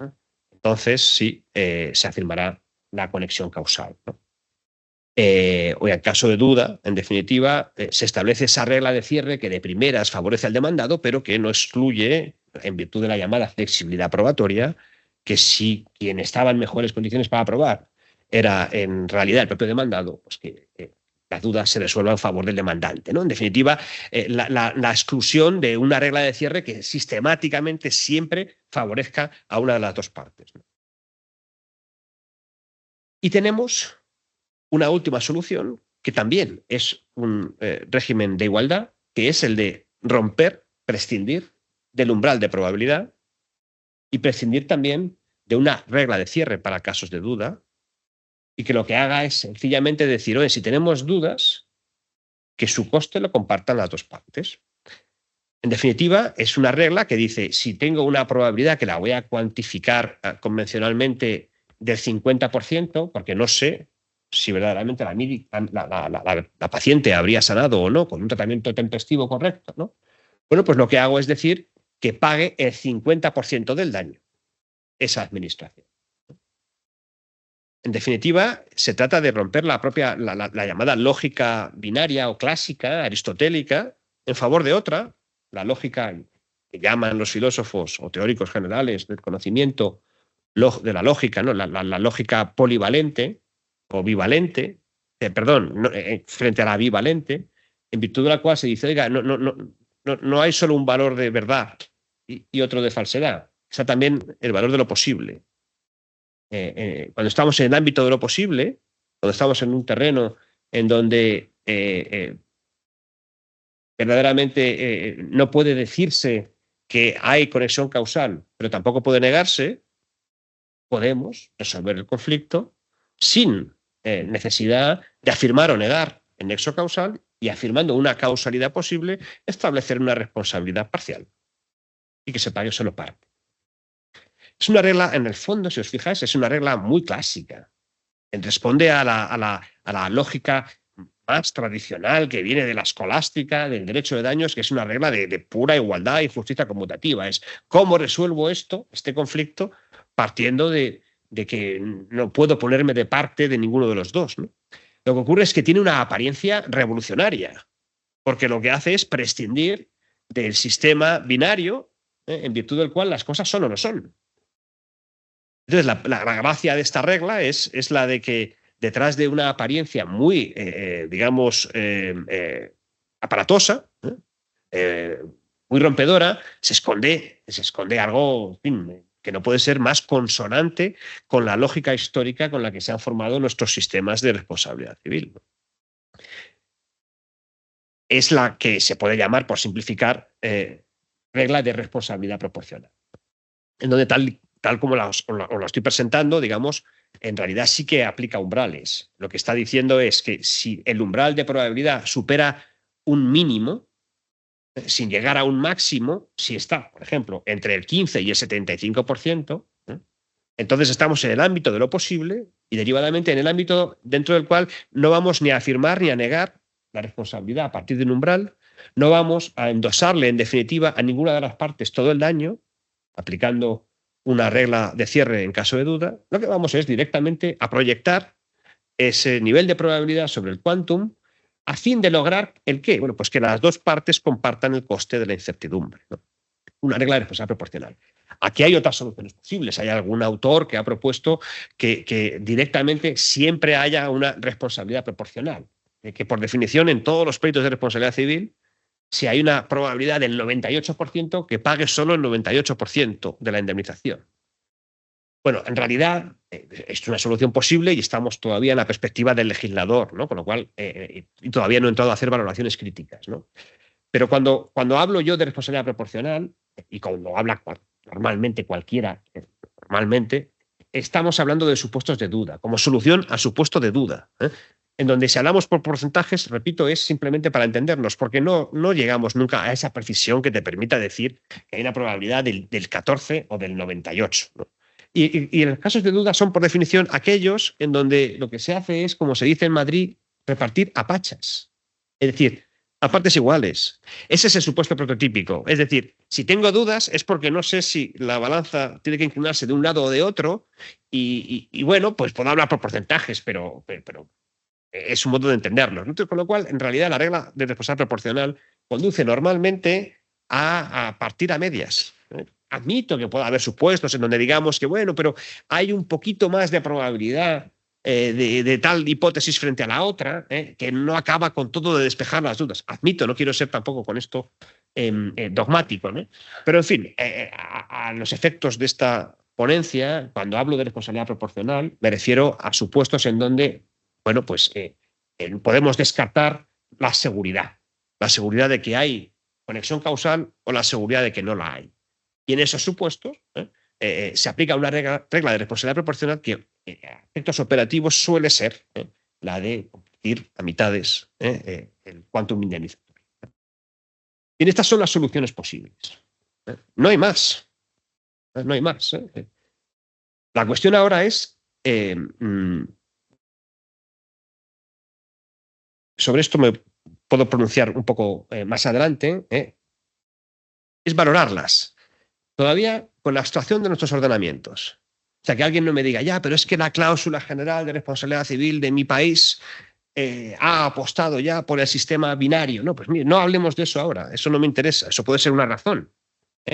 entonces sí se afirmará la conexión causal, ¿no? O en caso de duda, en definitiva, se establece esa regla de cierre que de primeras favorece al demandado, pero que no excluye, en virtud de la llamada flexibilidad probatoria, que si quien estaba en mejores condiciones para aprobar era en realidad el propio demandado, pues que la duda se resuelva en favor del demandante, ¿no? En definitiva, la exclusión de una regla de cierre que sistemáticamente siempre favorezca a una de las dos partes, ¿no? Y tenemos una última solución que también es un régimen de igualdad, que es el de romper, prescindir del umbral de probabilidad y prescindir también de una regla de cierre para casos de duda, y que lo que haga es sencillamente decir, oye, si tenemos dudas, que su coste lo compartan las dos partes. En definitiva, es una regla que dice, si tengo una probabilidad que la voy a cuantificar convencionalmente del 50%, porque no sé si verdaderamente la paciente habría sanado o no con un tratamiento tempestivo correcto, ¿no? Bueno, pues lo que hago es decir que pague el 50% del daño esa administración. En definitiva, se trata de romper la llamada lógica binaria o clásica, aristotélica, en favor de otra, la lógica que llaman los filósofos o teóricos generales del conocimiento de la lógica, ¿no? La lógica polivalente o bivalente, frente a la bivalente, en virtud de la cual se dice, oiga, no hay solo un valor de verdad y otro de falsedad, está también el valor de lo posible. Cuando estamos en el ámbito de lo posible, cuando estamos en un terreno en donde verdaderamente no puede decirse que hay conexión causal, pero tampoco puede negarse, podemos resolver el conflicto sin necesidad de afirmar o negar el nexo causal y, afirmando una causalidad posible, establecer una responsabilidad parcial y que se pague solo parte. Es una regla, en el fondo, si os fijáis, es una regla muy clásica. Responde a la lógica más tradicional que viene de la escolástica, del derecho de daños, que es una regla de pura igualdad y justicia conmutativa. Es cómo resuelvo este conflicto, partiendo de que no puedo ponerme de parte de ninguno de los dos, ¿no? Lo que ocurre es que tiene una apariencia revolucionaria, porque lo que hace es prescindir del sistema binario, en virtud del cual las cosas son o no son. Entonces, la gracia de esta regla es la de que detrás de una apariencia muy, aparatosa, muy rompedora, se esconde algo, en fin, que no puede ser más consonante con la lógica histórica con la que se han formado nuestros sistemas de responsabilidad civil. Es la que se puede llamar, por simplificar, regla de responsabilidad proporcional, en donde tal como os lo estoy presentando, digamos, en realidad sí que aplica umbrales. Lo que está diciendo es que si el umbral de probabilidad supera un mínimo, sin llegar a un máximo, si está, por ejemplo, entre el 15 y el 75%, entonces estamos en el ámbito de lo posible y, derivadamente, en el ámbito dentro del cual no vamos ni a afirmar ni a negar la responsabilidad a partir de un umbral, no vamos a endosarle, en definitiva, a ninguna de las partes todo el daño, aplicando una regla de cierre en caso de duda. Lo que vamos es directamente a proyectar ese nivel de probabilidad sobre el quantum a fin de lograr ¿el qué? Bueno, pues que las dos partes compartan el coste de la incertidumbre, ¿no? Una regla de responsabilidad proporcional. Aquí hay otras soluciones posibles. Hay algún autor que ha propuesto que directamente siempre haya una responsabilidad proporcional, que por definición en todos los pleitos de responsabilidad civil, si hay una probabilidad del 98%, que pague solo el 98% de la indemnización. Bueno, en realidad es una solución posible y estamos todavía en la perspectiva del legislador, ¿no? Con lo cual todavía no he entrado a hacer valoraciones críticas, ¿no? Pero cuando hablo yo de responsabilidad proporcional, y cuando habla normalmente cualquiera, estamos hablando de supuestos de duda, como solución a supuesto de duda, en donde, si hablamos por porcentajes, repito, es simplemente para entendernos, porque no llegamos nunca a esa precisión que te permita decir que hay una probabilidad del 14 o del 98, ¿no? Y en los casos de duda son, por definición, aquellos en donde lo que se hace es, como se dice en Madrid, repartir a pachas. Es decir, a partes iguales. Ese es el supuesto prototípico. Es decir, si tengo dudas es porque no sé si la balanza tiene que inclinarse de un lado o de otro, y bueno, pues puedo hablar por porcentajes, pero es un modo de entenderlo. Entonces, con lo cual, en realidad, la regla de responsabilidad proporcional conduce normalmente a partir a medias, admito que pueda haber supuestos en donde digamos que, bueno, pero hay un poquito más de probabilidad de tal hipótesis frente a la otra, que no acaba con todo de despejar las dudas. Admito, no quiero ser tampoco con esto dogmático, ¿no? Pero, en fin, a los efectos de esta ponencia, cuando hablo de responsabilidad proporcional, me refiero a supuestos en donde, bueno, pues podemos descartar la seguridad de que hay conexión causal o la seguridad de que no la hay. Y en esos supuestos se aplica una regla de responsabilidad proporcional que a efectos operativos suele ser la de compartir a mitades el quantum indemnizatorio. Y estas son las soluciones posibles. No hay más. No hay más. La cuestión ahora es, sobre esto me puedo pronunciar un poco más adelante, es valorarlas. Todavía con la abstracción de nuestros ordenamientos. O sea, que alguien no me diga, ya, pero es que la cláusula general de responsabilidad civil de mi país ha apostado ya por el sistema binario. No, pues mire, no hablemos de eso ahora, eso no me interesa, eso puede ser una razón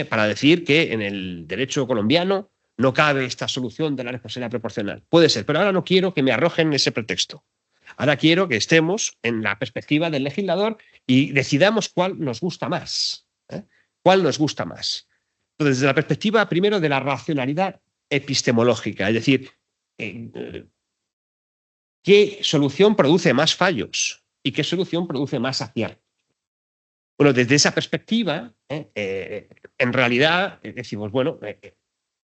para decir que en el derecho colombiano no cabe esta solución de la responsabilidad proporcional. Puede ser, pero ahora no quiero que me arrojen ese pretexto. Ahora quiero que estemos en la perspectiva del legislador y decidamos cuál nos gusta más. ¿Cuál nos gusta más? Entonces, desde la perspectiva, primero, de la racionalidad epistemológica, es decir, ¿qué solución produce más fallos y qué solución produce más aciertos? Bueno, desde esa perspectiva, en realidad decimos, bueno,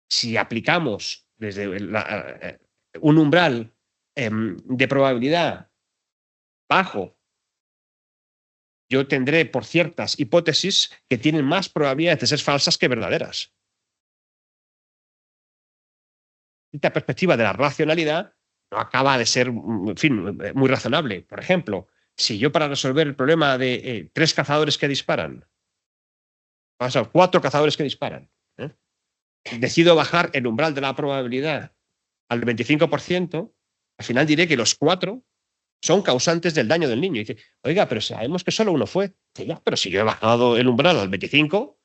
si aplicamos desde un umbral de probabilidad bajo, yo tendré por ciertas hipótesis que tienen más probabilidades de ser falsas que verdaderas. Esta perspectiva de la racionalidad no acaba de ser, en fin, muy razonable. Por ejemplo, si yo para resolver el problema de 3 cazadores que disparan, vamos a ver, 4 cazadores que disparan, decido bajar el umbral de la probabilidad al 25%, al final diré que los 4 son causantes del daño del niño. Y dice, oiga, pero sabemos que solo uno fue. Dice, ya, pero si yo he bajado el umbral al 25,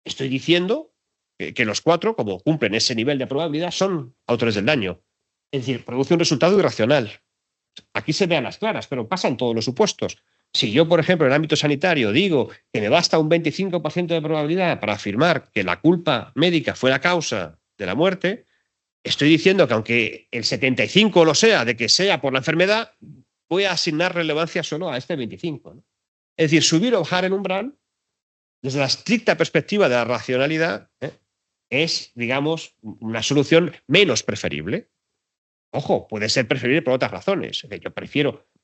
estoy diciendo que los 4, como cumplen ese nivel de probabilidad, son autores del daño. Es decir, produce un resultado irracional. Aquí se vean las claras, pero pasan todos los supuestos. Si yo, por ejemplo, en el ámbito sanitario digo que me basta un 25% de probabilidad para afirmar que la culpa médica fue la causa de la muerte, estoy diciendo que aunque el 75 lo sea de que sea por la enfermedad, voy a asignar relevancia solo a este 25. ¿No? Es decir, subir o bajar el umbral, desde la estricta perspectiva de la racionalidad, es, digamos, una solución menos preferible. Ojo, puede ser preferible por otras razones.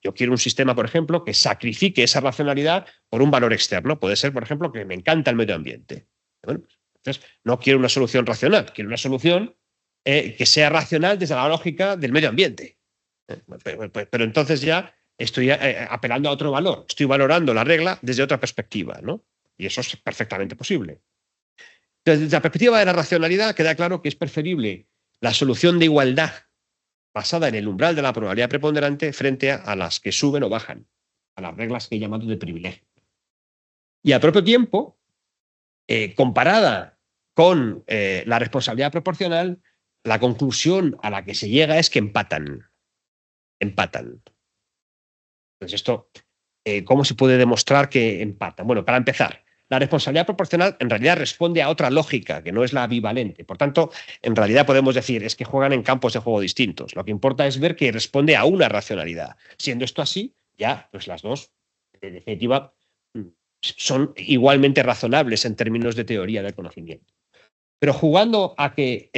Yo quiero un sistema, por ejemplo, que sacrifique esa racionalidad por un valor externo. Puede ser, por ejemplo, que me encanta el medio ambiente. Bueno, entonces, no quiero una solución racional, quiero una solución que sea racional desde la lógica del medio ambiente. Pero entonces ya estoy apelando a otro valor. Estoy valorando la regla desde otra perspectiva, ¿no? Y eso es perfectamente posible. Entonces, desde la perspectiva de la racionalidad, queda claro que es preferible la solución de igualdad basada en el umbral de la probabilidad preponderante frente a las que suben o bajan, a las reglas que he llamado de privilegio. Y al propio tiempo, comparada con la responsabilidad proporcional, la conclusión a la que se llega es que empatan. Entonces esto, ¿cómo se puede demostrar que empatan? Bueno, para empezar, la responsabilidad proporcional en realidad responde a otra lógica, que no es la bivalente. Por tanto, en realidad podemos decir es que juegan en campos de juego distintos. Lo que importa es ver que responde a una racionalidad. Siendo esto así, ya pues las dos, en definitiva, son igualmente razonables en términos de teoría del conocimiento. Pero jugando a que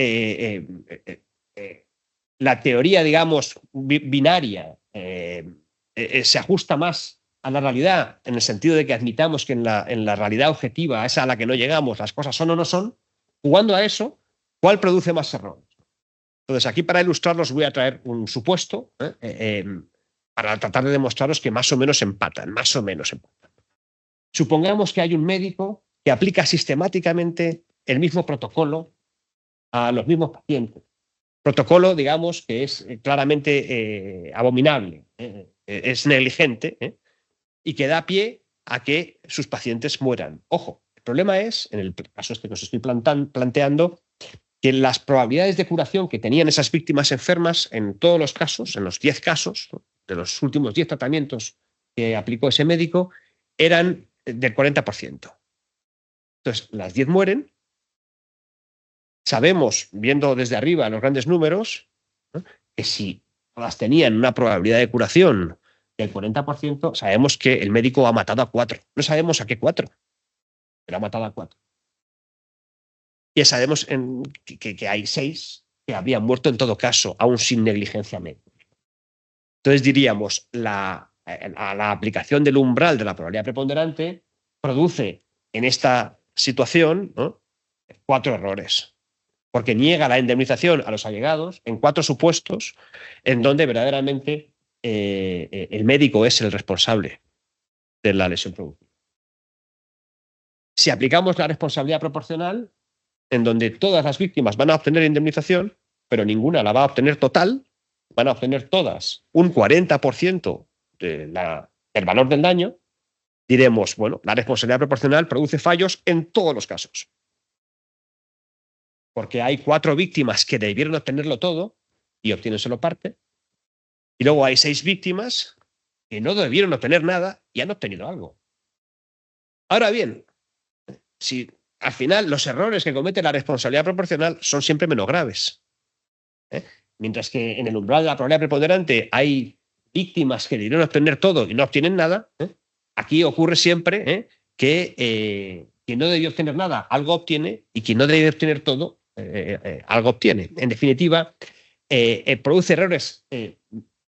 la teoría, digamos, binaria se ajusta más a la realidad, en el sentido de que admitamos que en la realidad objetiva, esa a la que no llegamos, las cosas son o no son, jugando a eso, ¿cuál produce más errores? Entonces, aquí para ilustrarlos voy a traer un supuesto para tratar de demostraros que más o menos empatan. Supongamos que hay un médico que aplica sistemáticamente el mismo protocolo a los mismos pacientes. Protocolo, digamos, que es claramente abominable, es negligente, y que da pie a que sus pacientes mueran. Ojo, problema es, en el caso este que os estoy planteando, que las probabilidades de curación que tenían esas víctimas enfermas en todos los casos, en los 10 casos, ¿no?, de los últimos 10 tratamientos que aplicó ese médico, eran del 40%. Entonces, las 10 mueren. Sabemos, viendo desde arriba los grandes números, ¿no?, que si todas tenían una probabilidad de curación del 40%, sabemos que el médico ha matado a 4. No sabemos a qué 4, pero ha matado a 4. Y sabemos que hay 6 que habrían muerto en todo caso, aún sin negligencia médica. Entonces diríamos, la aplicación del umbral de la probabilidad preponderante produce en esta situación, ¿no?, 4 errores, porque niega la indemnización a los allegados en 4 supuestos en donde verdaderamente el médico es el responsable de la lesión producida. Si aplicamos la responsabilidad proporcional, en donde todas las víctimas van a obtener indemnización, pero ninguna la va a obtener total, van a obtener todas un 40% del valor del daño, diremos, bueno, la responsabilidad proporcional produce fallos en todos los casos. Porque hay 4 víctimas que debieron obtenerlo todo y obtienen solo parte, y luego hay 6 víctimas que no debieron obtener nada y han obtenido algo. Ahora bien, si al final los errores que comete la responsabilidad proporcional son siempre menos graves, mientras que en el umbral de la probabilidad preponderante hay víctimas que debieron obtener todo y no obtienen nada, aquí ocurre siempre que quien no debió obtener nada algo obtiene y quien no debe obtener todo algo obtiene. En definitiva, produce errores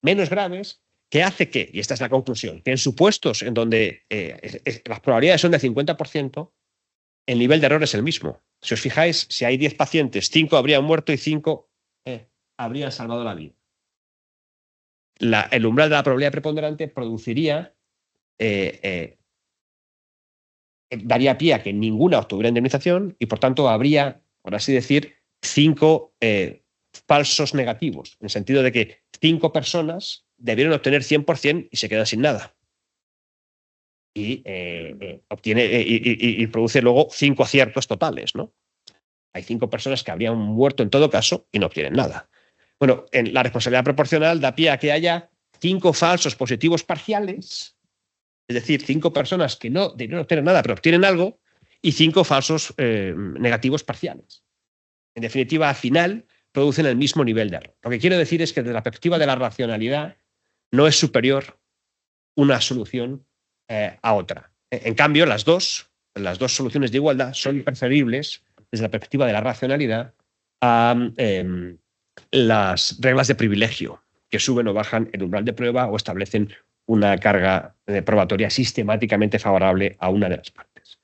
menos graves, que hace que, y esta es la conclusión, que en supuestos en donde las probabilidades son de 50%, el nivel de error es el mismo. Si os fijáis, si hay 10 pacientes, 5 habrían muerto y 5 habrían salvado la vida. El umbral de la probabilidad preponderante produciría, daría pie a que ninguna obtuviera indemnización y, por tanto, habría, por así decir, 5 falsos negativos, en el sentido de que 5 personas debieron obtener 100% y se quedan sin nada. Y produce luego 5 aciertos totales, ¿no? Hay 5 personas que habrían muerto en todo caso y no obtienen nada. Bueno, en la responsabilidad proporcional da pie a que haya 5 falsos positivos parciales, es decir, 5 personas que no debieron obtener nada pero obtienen algo, y 5 falsos negativos parciales. En definitiva, al final producen el mismo nivel de error. Lo que quiero decir es que desde la perspectiva de la racionalidad no es superior una solución a otra. En cambio, las dos soluciones de igualdad son preferibles desde la perspectiva de la racionalidad a las reglas de privilegio, que suben o bajan el umbral de prueba o establecen una carga probatoria sistemáticamente favorable a una de las partes.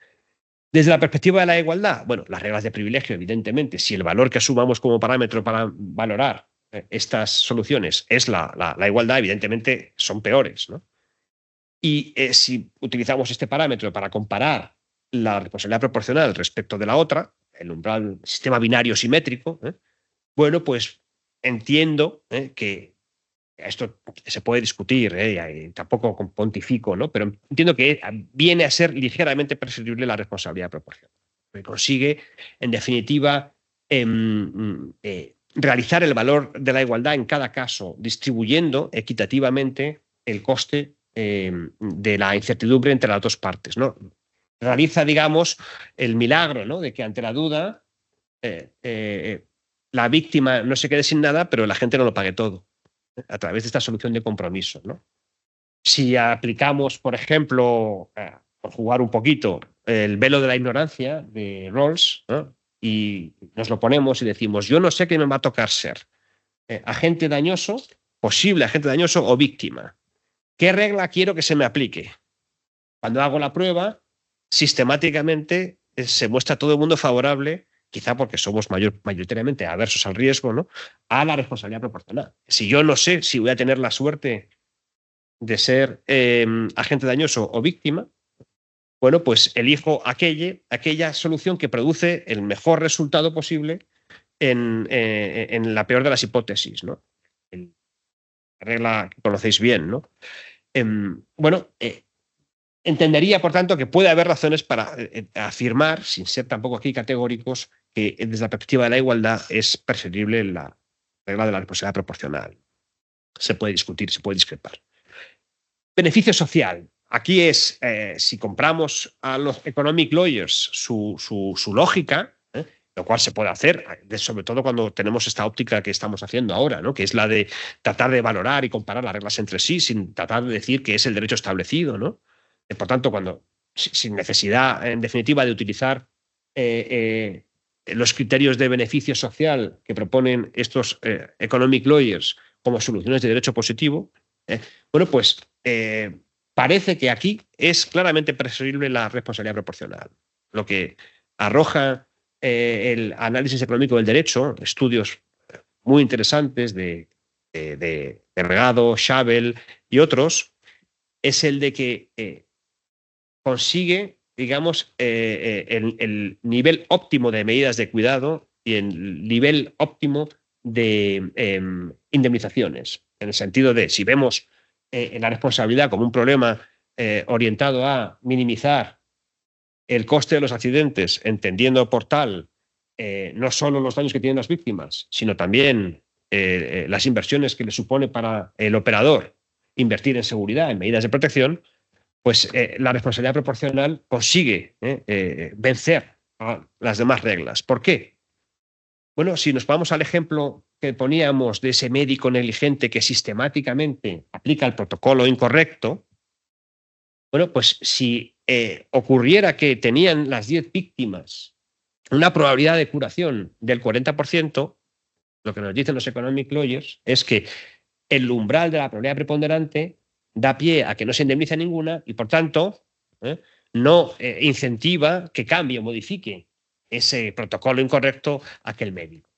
Desde la perspectiva de la igualdad, bueno, las reglas de privilegio, evidentemente, si el valor que asumamos como parámetro para valorar estas soluciones es la igualdad, evidentemente son peores, ¿no? Y si utilizamos este parámetro para comparar la responsabilidad proporcional respecto de la otra, el umbral sistema binario simétrico, bueno, pues entiendo que esto se puede discutir, tampoco pontifico, ¿no? Pero entiendo que viene a ser ligeramente preferible la responsabilidad proporcional. Que consigue, en definitiva, realizar el valor de la igualdad en cada caso, distribuyendo equitativamente el coste de la incertidumbre entre las dos partes, ¿no? Realiza, digamos, el milagro, ¿no?, de que ante la duda la víctima no se quede sin nada, pero la gente no lo pague todo, a través de esta solución de compromiso, ¿no? Si aplicamos, por ejemplo, por jugar un poquito, el velo de la ignorancia de Rawls, ¿no?, y nos lo ponemos y decimos, yo no sé qué me va a tocar ser, agente dañoso, posible agente dañoso o víctima. ¿Qué regla quiero que se me aplique? Cuando hago la prueba, sistemáticamente se muestra todo el mundo favorable, quizá porque somos mayoritariamente aversos al riesgo, ¿no?, a la responsabilidad proporcional. Si yo no sé si voy a tener la suerte de ser agente dañoso o víctima, bueno, pues elijo aquella solución que produce el mejor resultado posible en la peor de las hipótesis, ¿no? La regla que conocéis bien, ¿no? Bueno, entendería, por tanto, que puede haber razones para afirmar, sin ser tampoco aquí categóricos, que desde la perspectiva de la igualdad es preferible la regla de la responsabilidad proporcional. Se puede discutir, se puede discrepar. Beneficio social. Aquí es, si compramos a los economic lawyers su lógica, lo cual se puede hacer, sobre todo cuando tenemos esta óptica que estamos haciendo ahora, ¿no? Que es la de tratar de valorar y comparar las reglas entre sí, sin tratar de decir que es el derecho establecido, ¿no? Por tanto, sin necesidad, en definitiva, de utilizar los criterios de beneficio social que proponen estos economic lawyers como soluciones de derecho positivo, bueno, pues parece que aquí es claramente preferible la responsabilidad proporcional. Lo que arroja el análisis económico del derecho, estudios muy interesantes de Delgado, Schabel y otros, es el de que consigue, digamos, el nivel óptimo de medidas de cuidado y el nivel óptimo de indemnizaciones. En el sentido de, si vemos la responsabilidad como un problema orientado a minimizar el coste de los accidentes, entendiendo por tal no solo los daños que tienen las víctimas, sino también las inversiones que le supone para el operador invertir en seguridad, en medidas de protección, pues la responsabilidad proporcional consigue vencer a las demás reglas. ¿Por qué? Bueno, si nos vamos al ejemplo que poníamos de ese médico negligente que sistemáticamente aplica el protocolo incorrecto, bueno, pues si ocurriera que tenían las 10 víctimas una probabilidad de curación del 40%, lo que nos dicen los economic lawyers es que el umbral de la probabilidad preponderante da pie a que no se indemnice ninguna y, por tanto, no incentiva que cambie o modifique ese protocolo incorrecto aquel médico.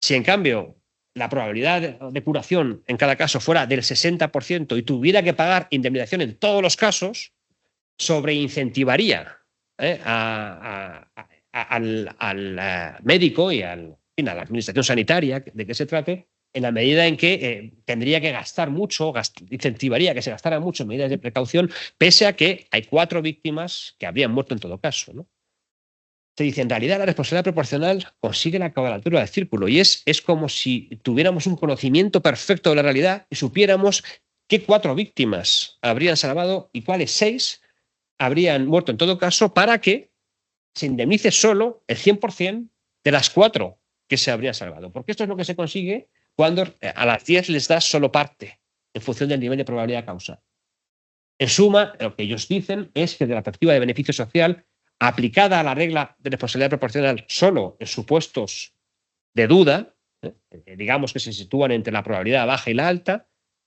Si, en cambio, la probabilidad de curación en cada caso fuera del 60% y tuviera que pagar indemnización en todos los casos, sobreincentivaría al médico y a la administración sanitaria de que se trate, en la medida en que tendría que gastar mucho, incentivaría que se gastara mucho en medidas de precaución, pese a que hay 4 víctimas que habrían muerto en todo caso, ¿no? Se dice, en realidad la responsabilidad proporcional consigue la cuadratura del círculo y es como si tuviéramos un conocimiento perfecto de la realidad y supiéramos qué 4 víctimas habrían salvado y cuáles 6 habrían muerto en todo caso, para que se indemnice solo el 100% de las 4 que se habrían salvado. Porque esto es lo que se consigue cuando a las 10 les das solo parte, en función del nivel de probabilidad causal. En suma, lo que ellos dicen es que, de la perspectiva de beneficio social, aplicada a la regla de responsabilidad proporcional solo en supuestos de duda, digamos que se sitúan entre la probabilidad baja y la alta,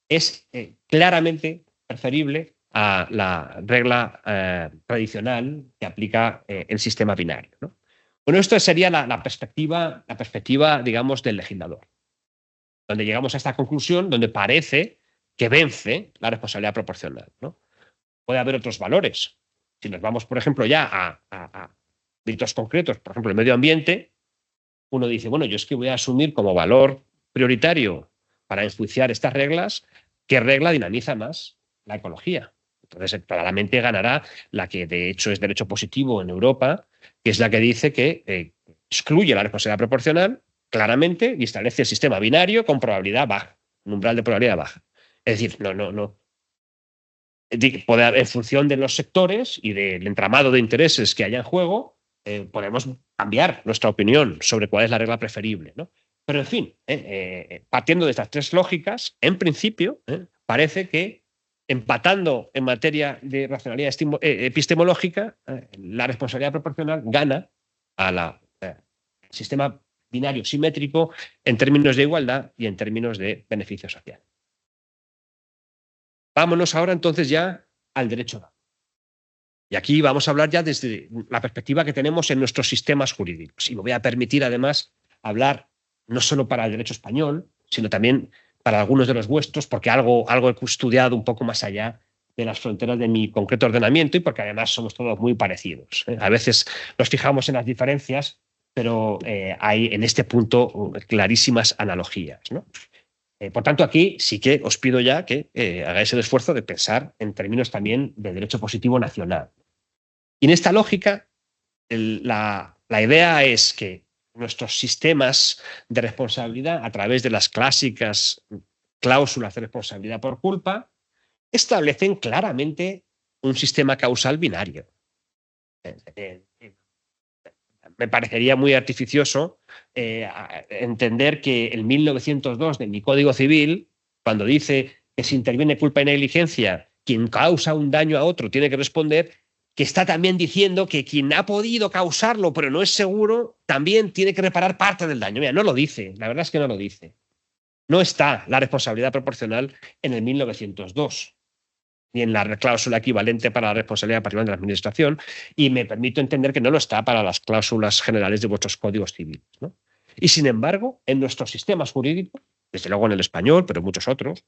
es claramente preferible a la regla tradicional que aplica el sistema binario, ¿no? Bueno, esto sería la perspectiva, digamos, del legislador, donde llegamos a esta conclusión, donde parece que vence la responsabilidad proporcional, ¿no? Puede haber otros valores. Si nos vamos, por ejemplo, ya a delitos concretos, por ejemplo, el medio ambiente, uno dice, bueno, yo es que voy a asumir como valor prioritario para enjuiciar estas reglas qué regla dinamiza más la ecología. Entonces, claramente ganará la que, de hecho, es derecho positivo en Europa, que es la que dice que excluye la responsabilidad proporcional claramente y establece el sistema binario con probabilidad baja, un umbral de probabilidad baja. Es decir, no. En función de los sectores y del entramado de intereses que haya en juego, podemos cambiar nuestra opinión sobre cuál es la regla preferible, ¿no? Pero, en fin, partiendo de estas 3 lógicas, en principio, parece que, empatando en materia de racionalidad epistemológica, la responsabilidad proporcional gana al sistema binario simétrico en términos de igualdad y en términos de beneficio social. Vámonos ahora entonces ya al derecho. Y aquí vamos a hablar ya desde la perspectiva que tenemos en nuestros sistemas jurídicos. Y me voy a permitir, además, hablar no solo para el derecho español, sino también para algunos de los vuestros, porque algo he estudiado un poco más allá de las fronteras de mi concreto ordenamiento y porque además somos todos muy parecidos. A veces nos fijamos en las diferencias, pero hay en este punto clarísimas analogías, ¿no? Por tanto, aquí sí que os pido ya que hagáis el esfuerzo de pensar en términos también de derecho positivo nacional. Y en esta lógica, la idea es que nuestros sistemas de responsabilidad, a través de las clásicas cláusulas de responsabilidad por culpa, establecen claramente un sistema causal binario. Me parecería muy artificioso entender que el 1902 de mi Código Civil, cuando dice que si interviene culpa y negligencia, quien causa un daño a otro tiene que responder, que está también diciendo que quien ha podido causarlo pero no es seguro, también tiene que reparar parte del daño. Mira, no lo dice, la verdad es que no lo dice. No está la responsabilidad proporcional en el 1902 ni en la cláusula equivalente para la responsabilidad patrimonial de la Administración, y me permito entender que no lo está para las cláusulas generales de vuestros códigos civiles, ¿no? Y sin embargo, en nuestros sistemas jurídicos, desde luego en el español, pero en muchos otros,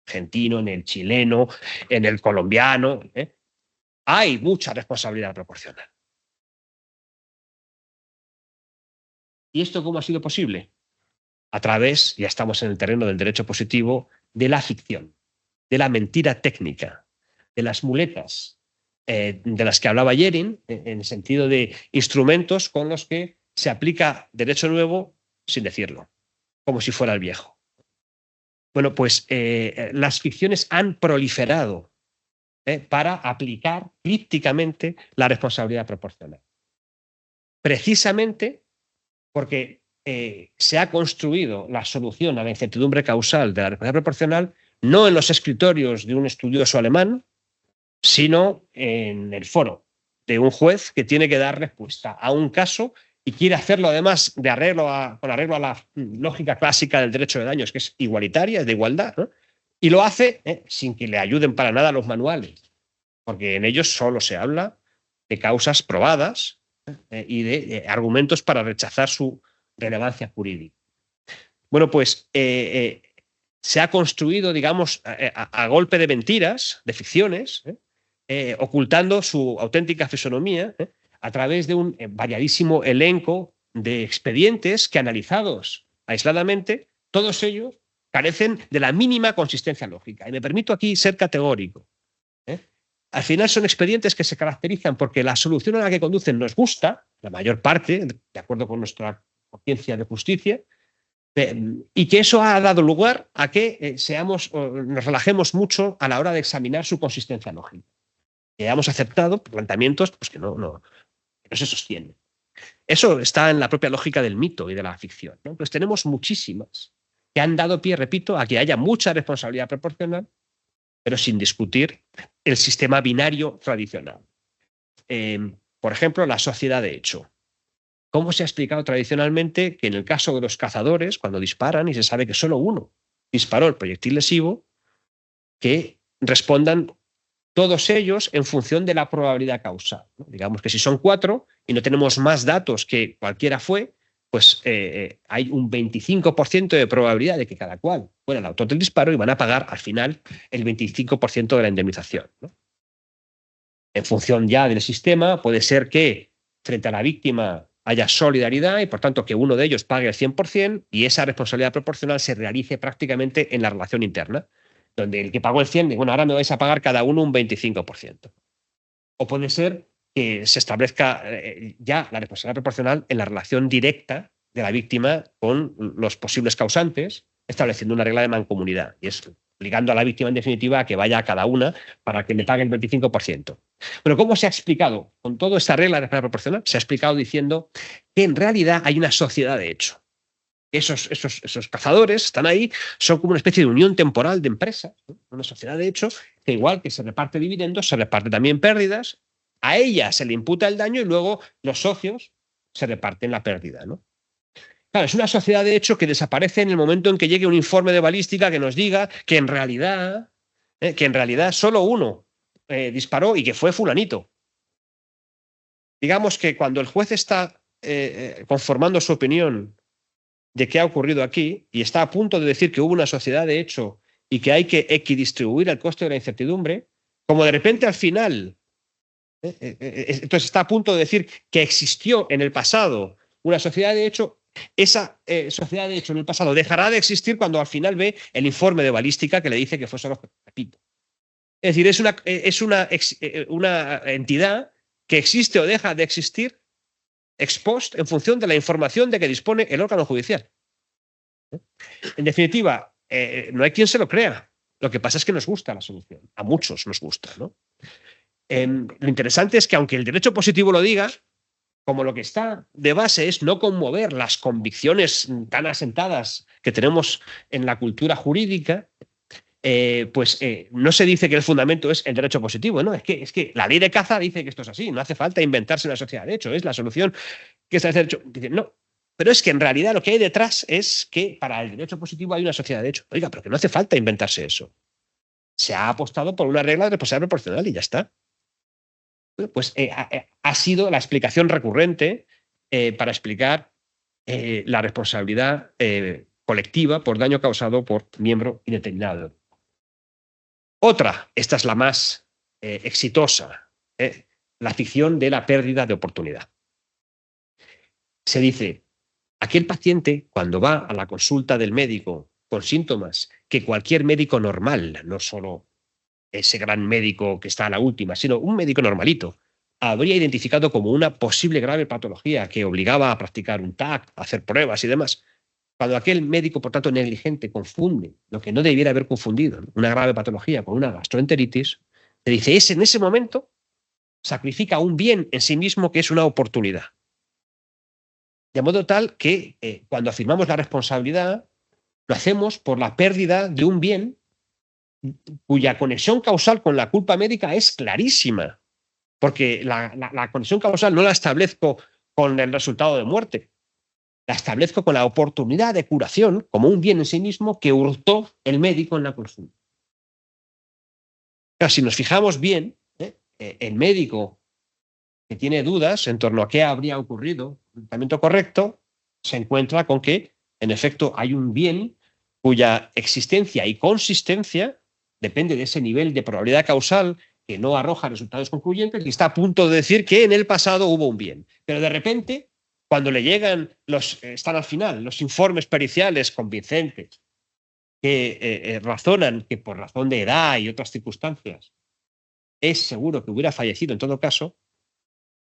argentino, en el chileno, en el colombiano, hay mucha responsabilidad proporcional. ¿Y esto cómo ha sido posible? A través, ya estamos en el terreno del derecho positivo, de la ficción, de la mentira técnica, de las muletas de las que hablaba Yerin, en el sentido de instrumentos con los que se aplica derecho nuevo sin decirlo, como si fuera el viejo. Bueno, pues las ficciones han proliferado para aplicar crípticamente la responsabilidad proporcional. Precisamente porque se ha construido la solución a la incertidumbre causal de la responsabilidad proporcional no en los escritorios de un estudioso alemán, sino en el foro de un juez que tiene que dar respuesta a un caso y quiere hacerlo además con arreglo a la lógica clásica del derecho de daños, que es igualitaria, es de igualdad, ¿no? Y lo hace sin que le ayuden para nada los manuales, porque en ellos solo se habla de causas probadas y de argumentos para rechazar su relevancia jurídica. Bueno, pues se ha construido, digamos, a golpe de mentiras, de ficciones, ocultando su auténtica fisonomía a través de un variadísimo elenco de expedientes que, analizados aisladamente, todos ellos carecen de la mínima consistencia lógica. Y me permito aquí ser categórico. Al final son expedientes que se caracterizan porque la solución a la que conducen nos gusta, la mayor parte, de acuerdo con nuestra conciencia de justicia, y que eso ha dado lugar a que nos relajemos mucho a la hora de examinar su consistencia lógica. Que hemos aceptado planteamientos pues, que no se sostienen. Eso está en la propia lógica del mito y de la ficción, ¿no? Pues tenemos muchísimas que han dado pie, repito, a que haya mucha responsabilidad proporcional, pero sin discutir el sistema binario tradicional. Por ejemplo, la sociedad de hecho. ¿Cómo se ha explicado tradicionalmente que en el caso de los cazadores, cuando disparan y se sabe que solo uno disparó el proyectil lesivo, que respondan todos ellos en función de la probabilidad causal, ¿no? Digamos que si son 4 y no tenemos más datos que cualquiera fue, pues hay un 25% de probabilidad de que cada cual fuera el autor del disparo y van a pagar al final el 25% de la indemnización, ¿no? En función ya del sistema, puede ser que frente a la víctima haya solidaridad y por tanto que uno de ellos pague el 100% y esa responsabilidad proporcional se realice prácticamente en la relación interna, donde el que pagó el 100%, bueno, ahora me vais a pagar cada uno un 25%. O puede ser que se establezca ya la responsabilidad proporcional en la relación directa de la víctima con los posibles causantes, estableciendo una regla de mancomunidad, y es obligando a la víctima en definitiva a que vaya a cada una para que le pague el 25%. Pero ¿cómo se ha explicado? Con toda esta regla de responsabilidad proporcional se ha explicado diciendo que en realidad hay una sociedad de hecho. Esos cazadores están ahí, son como una especie de unión temporal de empresas, ¿no? Una sociedad de hecho que igual que se reparte dividendos, se reparte también pérdidas, a ella se le imputa el daño y luego los socios se reparten la pérdida, ¿no? Claro, es una sociedad de hecho que desaparece en el momento en que llegue un informe de balística que nos diga que en realidad solo uno disparó y que fue fulanito. Digamos que cuando el juez está conformando su opinión de qué ha ocurrido aquí y está a punto de decir que hubo una sociedad de hecho y que hay que equidistribuir el coste de la incertidumbre, como de repente al final, entonces está a punto de decir que existió en el pasado una sociedad de hecho, Esa sociedad de derecho en el pasado dejará de existir cuando al final ve el informe de balística que le dice que fue solo repito. Es decir, es una entidad que existe o deja de existir ex post en función de la información de que dispone el órgano judicial. En definitiva, no hay quien se lo crea. Lo que pasa es que nos gusta la solución. A muchos nos gusta, ¿no? Lo interesante es que aunque el derecho positivo lo diga, como lo que está de base es no conmover las convicciones tan asentadas que tenemos en la cultura jurídica, no se dice que el fundamento es el derecho positivo, ¿no? Es que la ley de caza dice que esto es así, no hace falta inventarse una sociedad de derecho, es la solución que está el derecho. Dicen, no, pero es que en realidad lo que hay detrás es que para el derecho positivo hay una sociedad de derecho. Oiga, pero que no hace falta inventarse eso. Se ha apostado por una regla de responsabilidad proporcional y ya está. Pues ha sido la explicación recurrente para explicar la responsabilidad colectiva por daño causado por miembro indeterminado. Otra, esta es la más exitosa, la ficción de la pérdida de oportunidad. Se dice, aquel paciente cuando va a la consulta del médico con síntomas que cualquier médico normal, no solo ese gran médico que está a la última, sino un médico normalito, habría identificado como una posible grave patología que obligaba a practicar un TAC, a hacer pruebas y demás. Cuando aquel médico, por tanto, negligente, confunde lo que no debiera haber confundido, ¿no? Una grave patología con una gastroenteritis, se dice, en ese momento sacrifica un bien en sí mismo que es una oportunidad. De modo tal que cuando afirmamos la responsabilidad, lo hacemos por la pérdida de un bien cuya conexión causal con la culpa médica es clarísima, porque la conexión causal no la establezco con el resultado de muerte, la establezco con la oportunidad de curación como un bien en sí mismo que hurtó el médico en la consulta. Claro, si nos fijamos bien, el médico que tiene dudas en torno a qué habría ocurrido, el tratamiento correcto, se encuentra con que, en efecto, hay un bien cuya existencia y consistencia depende de ese nivel de probabilidad causal que no arroja resultados concluyentes y está a punto de decir que en el pasado hubo un bien. Pero de repente, cuando le llegan están al final los informes periciales convincentes que razonan que por razón de edad y otras circunstancias es seguro que hubiera fallecido en todo caso,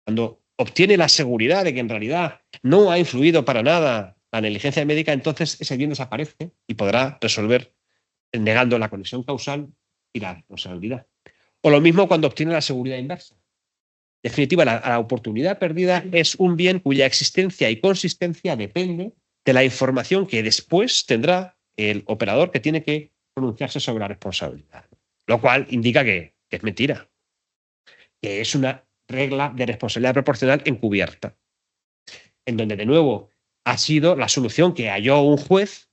cuando obtiene la seguridad de que en realidad no ha influido para nada la negligencia médica, entonces ese bien desaparece y podrá resolver negando la conexión causal y la responsabilidad. O lo mismo cuando obtiene la seguridad inversa. En definitiva, la oportunidad perdida es un bien cuya existencia y consistencia depende de la información que después tendrá el operador que tiene que pronunciarse sobre la responsabilidad. Lo cual indica que es mentira, que es una regla de responsabilidad proporcional encubierta, en donde de nuevo ha sido la solución que halló un juez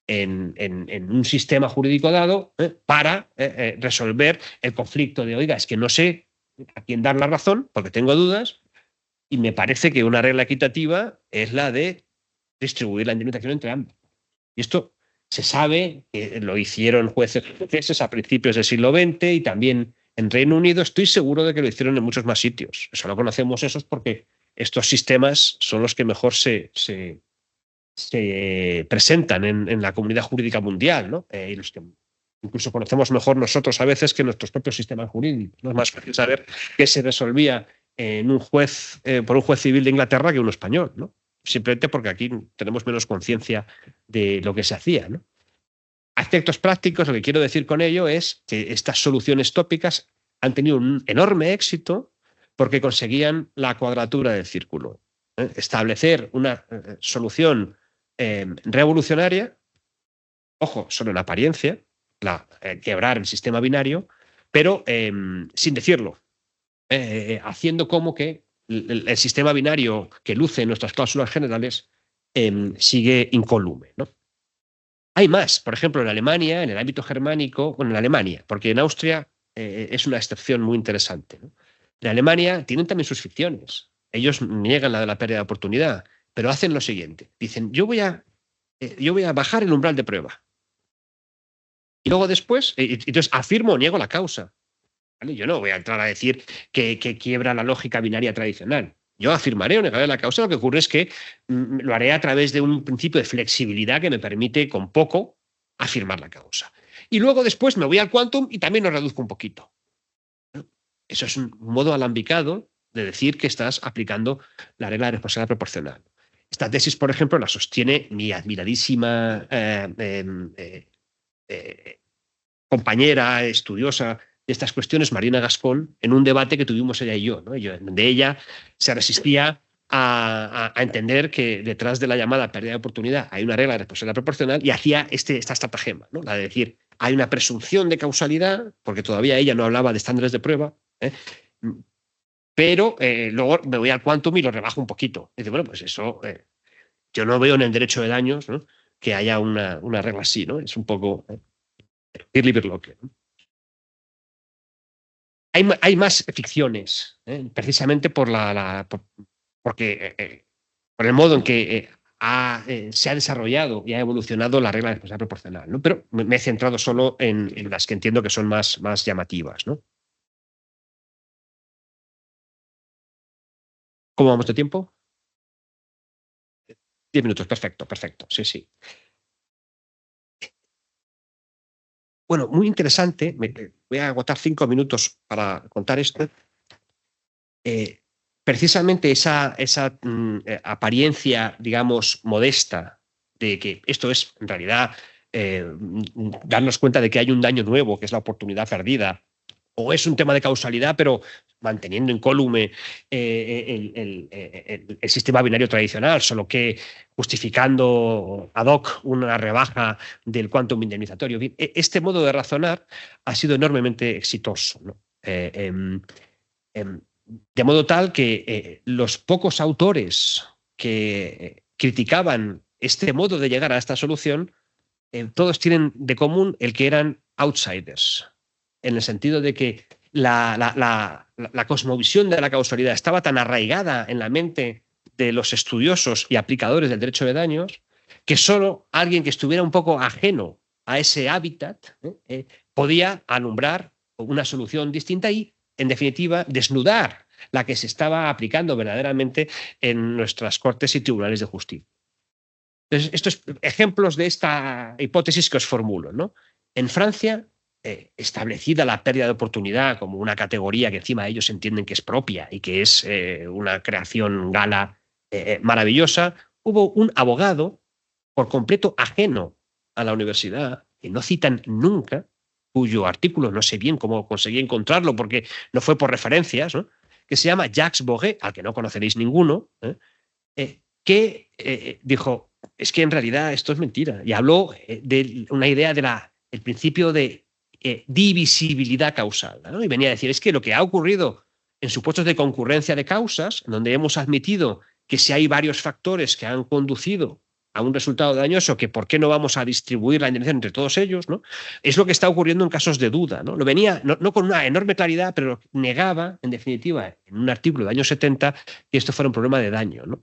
en un sistema jurídico dado para resolver el conflicto de, oiga, es que no sé a quién dar la razón porque tengo dudas y me parece que una regla equitativa es la de distribuir la indemnización entre ambos. Y esto se sabe que lo hicieron jueces franceses a principios del siglo XX y también en Reino Unido. Estoy seguro de que lo hicieron en muchos más sitios. Solo conocemos esos porque estos sistemas son los que mejor se presentan en la comunidad jurídica mundial, ¿no? Y los que incluso conocemos mejor nosotros a veces que nuestros propios sistemas jurídicos. No es más fácil saber qué se resolvía en por un juez civil de Inglaterra que uno español, ¿no? Simplemente porque aquí tenemos menos conciencia de lo que se hacía, ¿no? A efectos prácticos, lo que quiero decir con ello es que estas soluciones tópicas han tenido un enorme éxito porque conseguían la cuadratura del círculo. Establecer una solución revolucionaria, ojo, solo en apariencia, quebrar el sistema binario, pero sin decirlo, haciendo como que el sistema binario que luce en nuestras cláusulas generales sigue incólume, ¿no? Hay más, por ejemplo, en Alemania, en el ámbito germánico, bueno, en Alemania, porque en Austria es una excepción muy interesante, ¿no? En Alemania tienen también sus ficciones. Ellos niegan la de la pérdida de oportunidad, pero hacen lo siguiente. Dicen, yo voy a bajar el umbral de prueba. Y luego después, entonces afirmo o niego la causa. ¿Vale? Yo no voy a entrar a decir que quiebra la lógica binaria tradicional. Yo afirmaré o negaré la causa. Lo que ocurre es que lo haré a través de un principio de flexibilidad que me permite con poco afirmar la causa. Y luego después me voy al quantum y también lo reduzco un poquito. Eso es un modo alambicado de decir que estás aplicando la regla de responsabilidad proporcional. Esta tesis, por ejemplo, la sostiene mi admiradísima compañera estudiosa de estas cuestiones, Marina Gascón, en un debate que tuvimos ella y yo, ¿no? Donde ella se resistía a entender que detrás de la llamada pérdida de oportunidad hay una regla de responsabilidad proporcional y hacía esta estratagema, ¿no? La de decir, hay una presunción de causalidad, porque todavía ella no hablaba de estándares de prueba, pero luego me voy al quantum y lo rebajo un poquito. Y dice, bueno, pues eso, yo no veo en el derecho de daños, ¿no?, que haya una regla así, ¿no? Es un poco Birlibirloque, ¿no? Hay más ficciones, precisamente por porque por el modo en que se ha desarrollado y ha evolucionado la regla de responsabilidad proporcional, ¿no? Pero me he centrado solo en las que entiendo que son más llamativas, ¿no? ¿Cómo vamos de tiempo? 10 minutos, perfecto, perfecto, sí, sí. Bueno, muy interesante, voy a agotar 5 minutos para contar esto. Precisamente esa apariencia, digamos, modesta de que esto es, en realidad, darnos cuenta de que hay un daño nuevo, que es la oportunidad perdida, o es un tema de causalidad, pero manteniendo incólume el sistema binario tradicional, solo que justificando ad hoc una rebaja del quantum indemnizatorio. Este modo de razonar ha sido enormemente exitoso, ¿no? De modo tal que los pocos autores que criticaban este modo de llegar a esta solución, todos tienen de común el que eran outsiders, en el sentido de que la cosmovisión de la causalidad estaba tan arraigada en la mente de los estudiosos y aplicadores del derecho de daños que solo alguien que estuviera un poco ajeno a ese hábitat podía alumbrar una solución distinta y, en definitiva, desnudar la que se estaba aplicando verdaderamente en nuestras cortes y tribunales de justicia. Entonces, estos ejemplos de esta hipótesis que os formulo, ¿no? En Francia, establecida la pérdida de oportunidad como una categoría que encima ellos entienden que es propia y que es una creación gala maravillosa, hubo un abogado por completo ajeno a la universidad, que no citan nunca, cuyo artículo no sé bien cómo conseguí encontrarlo porque no fue por referencias, ¿no?, que se llama Jacques Boguet, al que no conoceréis ninguno, que dijo, es que en realidad esto es mentira. Y habló de una idea del principio de divisibilidad causal, ¿no? Y venía a decir, es que lo que ha ocurrido en supuestos de concurrencia de causas, donde hemos admitido que si hay varios factores que han conducido a un resultado dañoso, que por qué no vamos a distribuir la indemnización entre todos ellos, ¿no?, es lo que está ocurriendo en casos de duda, ¿no? Lo venía, no con una enorme claridad, pero negaba, en definitiva, en un artículo de años 70, que esto fuera un problema de daño, ¿no?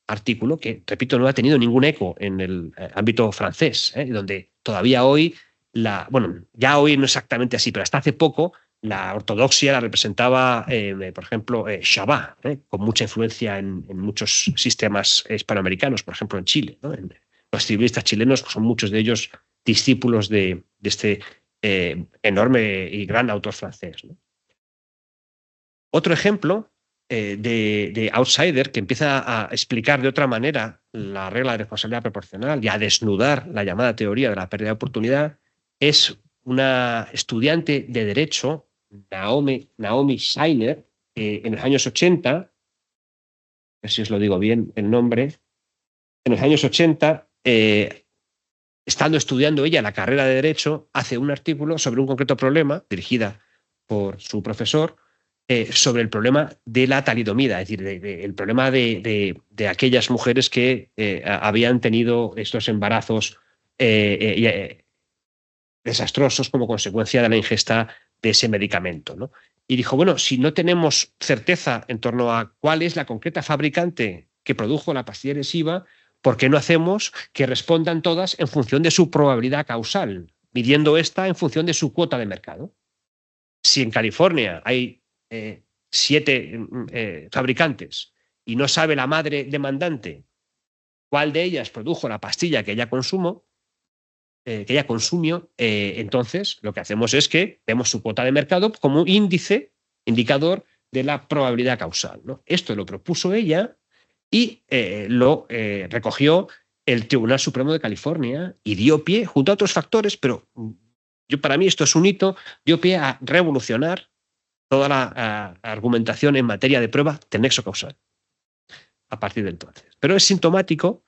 Artículo que, repito, no ha tenido ningún eco en el ámbito francés, donde todavía hoy, bueno, ya hoy no exactamente así, pero hasta hace poco la ortodoxia la representaba, por ejemplo, Chabat, con mucha influencia en muchos sistemas hispanoamericanos, por ejemplo, en Chile, ¿no? Los civilistas chilenos son muchos de ellos discípulos de este enorme y gran autor francés, ¿no? Otro ejemplo de outsider que empieza a explicar de otra manera la regla de responsabilidad proporcional y a desnudar la llamada teoría de la pérdida de oportunidad es una estudiante de Derecho, Naomi Scheiner, en los años 80, a ver si os lo digo bien el nombre, en los años 80, estando estudiando ella la carrera de Derecho, hace un artículo sobre un concreto problema, dirigida por su profesor, sobre el problema de la talidomida, es decir, el problema de aquellas mujeres que habían tenido estos embarazos desastrosos como consecuencia de la ingesta de ese medicamento, ¿no? Y dijo, bueno, si no tenemos certeza en torno a cuál es la concreta fabricante que produjo la pastilla lesiva, ¿por qué no hacemos que respondan todas en función de su probabilidad causal, midiendo esta en función de su cuota de mercado? Si en California hay 7 fabricantes y no sabe la madre demandante cuál de ellas produjo la pastilla que ella consumió, entonces lo que hacemos es que vemos su cuota de mercado como un indicador de la probabilidad causal, ¿no? Esto lo propuso ella y lo recogió el Tribunal Supremo de California y dio pie, junto a otros factores, pero para mí esto es un hito, dio pie a revolucionar toda la argumentación en materia de prueba de nexo causal a partir de entonces. Pero es sintomático.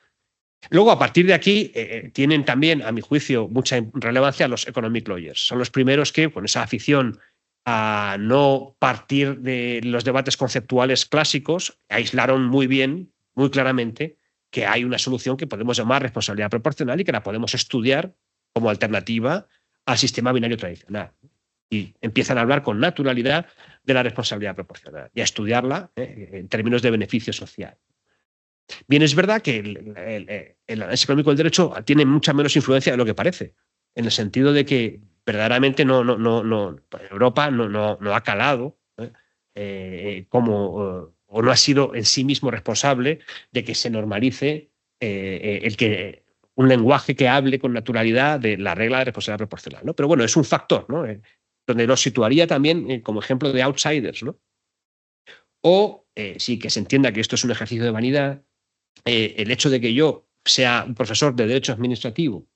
Luego, a partir de aquí, tienen también, a mi juicio, mucha relevancia los economic lawyers. Son los primeros que, con esa afición a no partir de los debates conceptuales clásicos, aislaron muy bien, muy claramente, que hay una solución que podemos llamar responsabilidad proporcional y que la podemos estudiar como alternativa al sistema binario tradicional. Y empiezan a hablar con naturalidad de la responsabilidad proporcional y a estudiarla en términos de beneficio social. Bien, es verdad que el análisis económico del derecho tiene mucha menos influencia de lo que parece, en el sentido de que verdaderamente Europa no ha calado o no ha sido en sí mismo responsable de que se normalice un lenguaje que hable con naturalidad de la regla de responsabilidad proporcional, ¿no? Pero bueno, es un factor, ¿no? Donde lo situaría también como ejemplo de outsiders, ¿no? O sí que se entienda que esto es un ejercicio de vanidad, el hecho de que yo sea un profesor de derecho administrativo,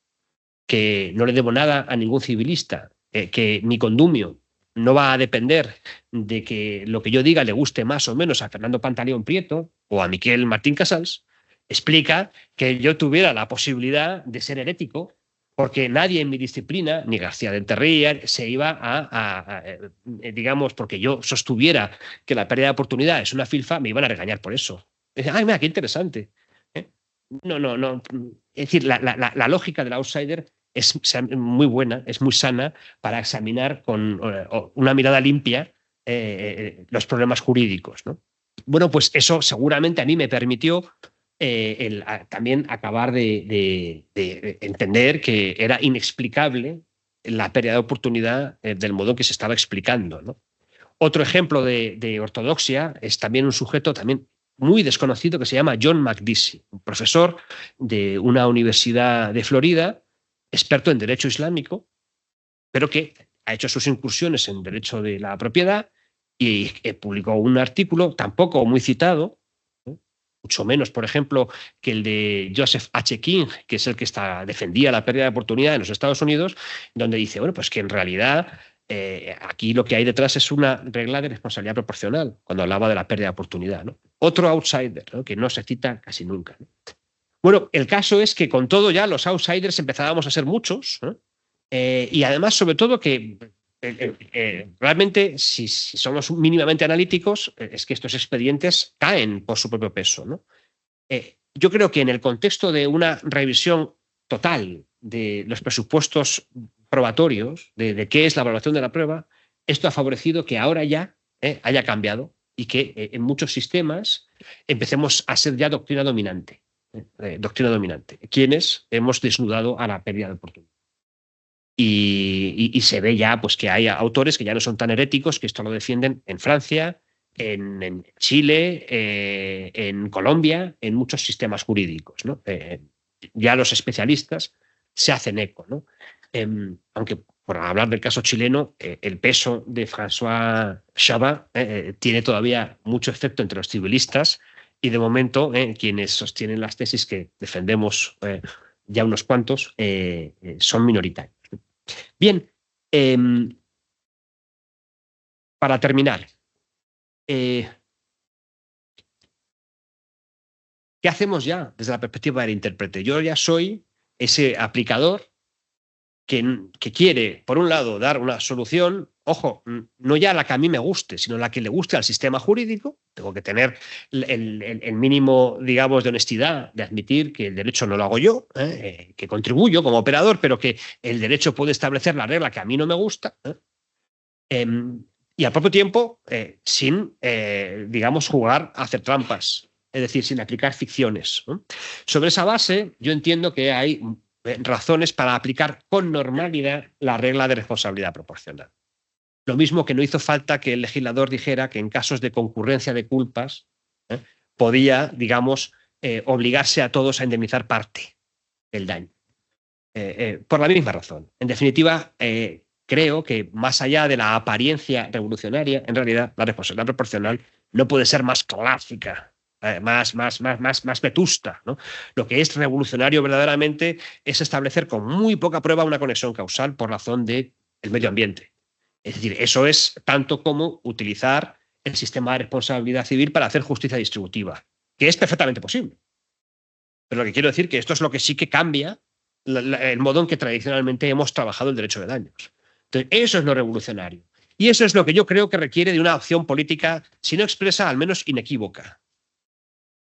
que no le debo nada a ningún civilista, que mi condumio no va a depender de que lo que yo diga le guste más o menos a Fernando Pantaleón Prieto o a Miquel Martín Casals, explica que yo tuviera la posibilidad de ser herético, porque nadie en mi disciplina, ni García de Enterría, se iba digamos, porque yo sostuviera que la pérdida de oportunidad es una filfa, me iban a regañar por eso. Ay, mira, qué interesante. No. Es decir, la lógica del outsider es muy buena, es muy sana para examinar con una mirada limpia los problemas jurídicos, ¿no? Bueno, pues eso seguramente a mí me permitió también acabar de entender que era inexplicable la pérdida de oportunidad del modo en que se estaba explicando, ¿no? Otro ejemplo de ortodoxia es también un sujeto también muy desconocido que se llama John Makdisi, un profesor de una universidad de Florida, experto en derecho islámico, pero que ha hecho sus incursiones en derecho de la propiedad y publicó un artículo, tampoco muy citado, mucho menos, por ejemplo, que el de Joseph H. King, que es el que defendía la pérdida de oportunidad en los Estados Unidos, donde dice, bueno, pues que en realidad aquí lo que hay detrás es una regla de responsabilidad proporcional, cuando hablaba de la pérdida de oportunidad, ¿no? Otro outsider, ¿no? Que no se cita casi nunca, ¿no? Bueno, el caso es que con todo ya los outsiders empezábamos a ser muchos, ¿no? Y además, sobre todo, que realmente, si somos mínimamente analíticos, es que estos expedientes caen por su propio peso, ¿no? Yo creo que en el contexto de una revisión total de los presupuestos probatorios, de qué es la evaluación de la prueba, esto ha favorecido que ahora ya haya cambiado y que en muchos sistemas empecemos a ser ya doctrina dominante. Quienes hemos desnudado a la pérdida de oportunidad. Y se ve ya pues, que hay autores que ya no son tan heréticos, que esto lo defienden en Francia, en Chile, en Colombia, en muchos sistemas jurídicos, ¿no? Ya los especialistas se hacen eco, ¿no? Aunque por hablar del caso chileno, el peso de François Chabat tiene todavía mucho efecto entre los civilistas y de momento quienes sostienen las tesis que defendemos ya unos cuantos son minoritarios. Bien, para terminar, ¿qué hacemos ya desde la perspectiva del intérprete? Yo ya soy ese aplicador que quiere, por un lado, dar una solución, ojo, no ya la que a mí me guste, sino la que le guste al sistema jurídico. Tengo que tener el mínimo, digamos, de honestidad de admitir que el derecho no lo hago yo, que contribuyo como operador, pero que el derecho puede establecer la regla que a mí no me gusta. Y al propio tiempo, sin, digamos, jugar a hacer trampas, es decir, sin aplicar ficciones, ¿no? Sobre esa base, yo entiendo que hay razones para aplicar con normalidad la regla de responsabilidad proporcional. Lo mismo que no hizo falta que el legislador dijera que en casos de concurrencia de culpas podía, digamos, obligarse a todos a indemnizar parte del daño. Por la misma razón. En definitiva, creo que más allá de la apariencia revolucionaria, en realidad la responsabilidad proporcional no puede ser más clásica, más vetusta, ¿no? Lo que es revolucionario verdaderamente es establecer con muy poca prueba una conexión causal por razón del medio ambiente. Es decir, eso es tanto como utilizar el sistema de responsabilidad civil para hacer justicia distributiva, que es perfectamente posible. Pero lo que quiero decir es que esto es lo que sí que cambia el modo en que tradicionalmente hemos trabajado el derecho de daños. Entonces, eso es lo revolucionario. Y eso es lo que yo creo que requiere de una opción política, si no expresa, al menos inequívoca.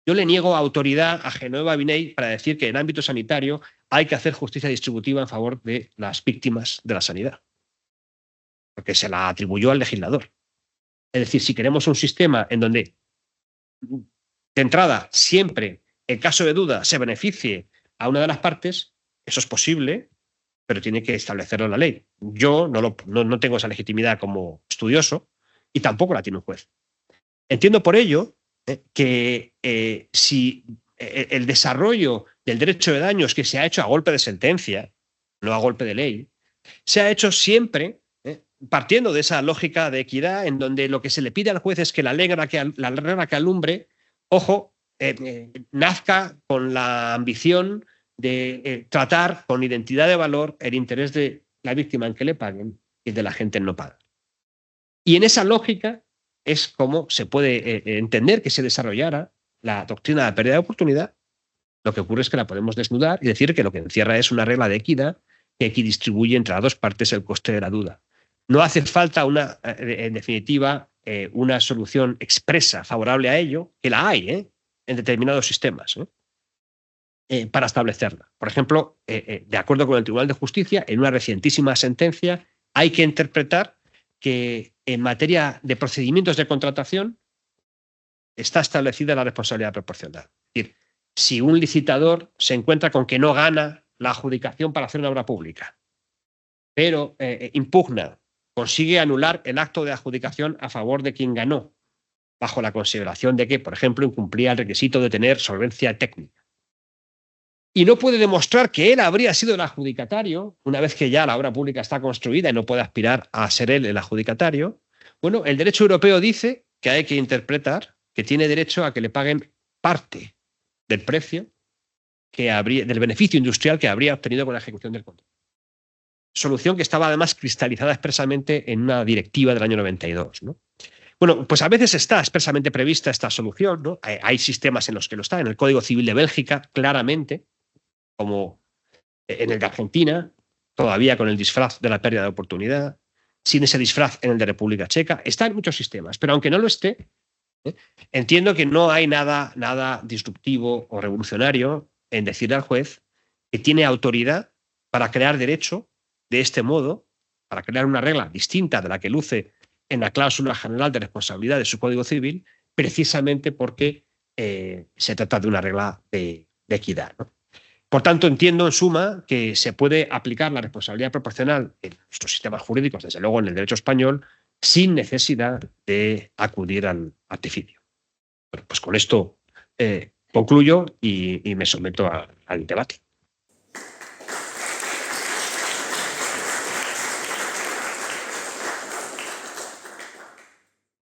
Yo le niego autoridad a Genoveva Biney para decir que en el ámbito sanitario hay que hacer justicia distributiva en favor de las víctimas de la sanidad, porque se la atribuyó al legislador. Es decir, si queremos un sistema en donde, de entrada, siempre, en caso de duda, se beneficie a una de las partes, eso es posible, pero tiene que establecerlo la ley. Yo no tengo esa legitimidad como estudioso y tampoco la tiene un juez. Entiendo por ello que si el desarrollo del derecho de daños que se ha hecho a golpe de sentencia, no a golpe de ley, se ha hecho siempre partiendo de esa lógica de equidad en donde lo que se le pide al juez es que la regla que alumbre, ojo, nazca con la ambición de tratar con identidad de valor el interés de la víctima en que le paguen y de la gente en no pagar. Y en esa lógica es como se puede entender que se desarrollara la doctrina de la pérdida de oportunidad. Lo que ocurre es que la podemos desnudar y decir que lo que encierra es una regla de equidad que equidistribuye entre las dos partes el coste de la duda. No hace falta, en definitiva, una solución expresa favorable a ello, que la hay en determinados sistemas, para establecerla. Por ejemplo, de acuerdo con el Tribunal de Justicia, en una recientísima sentencia hay que interpretar que en materia de procedimientos de contratación está establecida la responsabilidad proporcional. Es decir, si un licitador se encuentra con que no gana la adjudicación para hacer una obra pública, pero impugna, consigue anular el acto de adjudicación a favor de quien ganó, bajo la consideración de que, por ejemplo, incumplía el requisito de tener solvencia técnica. Y no puede demostrar que él habría sido el adjudicatario, una vez que ya la obra pública está construida y no puede aspirar a ser él el adjudicatario. Bueno, el derecho europeo dice que hay que interpretar que tiene derecho a que le paguen parte del precio del beneficio industrial que habría obtenido con la ejecución del contrato. Solución que estaba además cristalizada expresamente en una directiva del año 92, ¿no? Bueno, pues a veces está expresamente prevista esta solución, ¿no? Hay sistemas en los que lo está, en el Código Civil de Bélgica, claramente, como en el de Argentina, todavía con el disfraz de la pérdida de oportunidad, sin ese disfraz en el de República Checa. Está en muchos sistemas, pero aunque no lo esté, entiendo que no hay nada disruptivo o revolucionario en decirle al juez que tiene autoridad para crear derecho de este modo, para crear una regla distinta de la que luce en la cláusula general de responsabilidad de su Código Civil, precisamente porque se trata de una regla de equidad, ¿no? Por tanto, entiendo en suma que se puede aplicar la responsabilidad proporcional en nuestros sistemas jurídicos, desde luego en el derecho español, sin necesidad de acudir al artificio. Bueno, pues con esto concluyo y me someto al debate.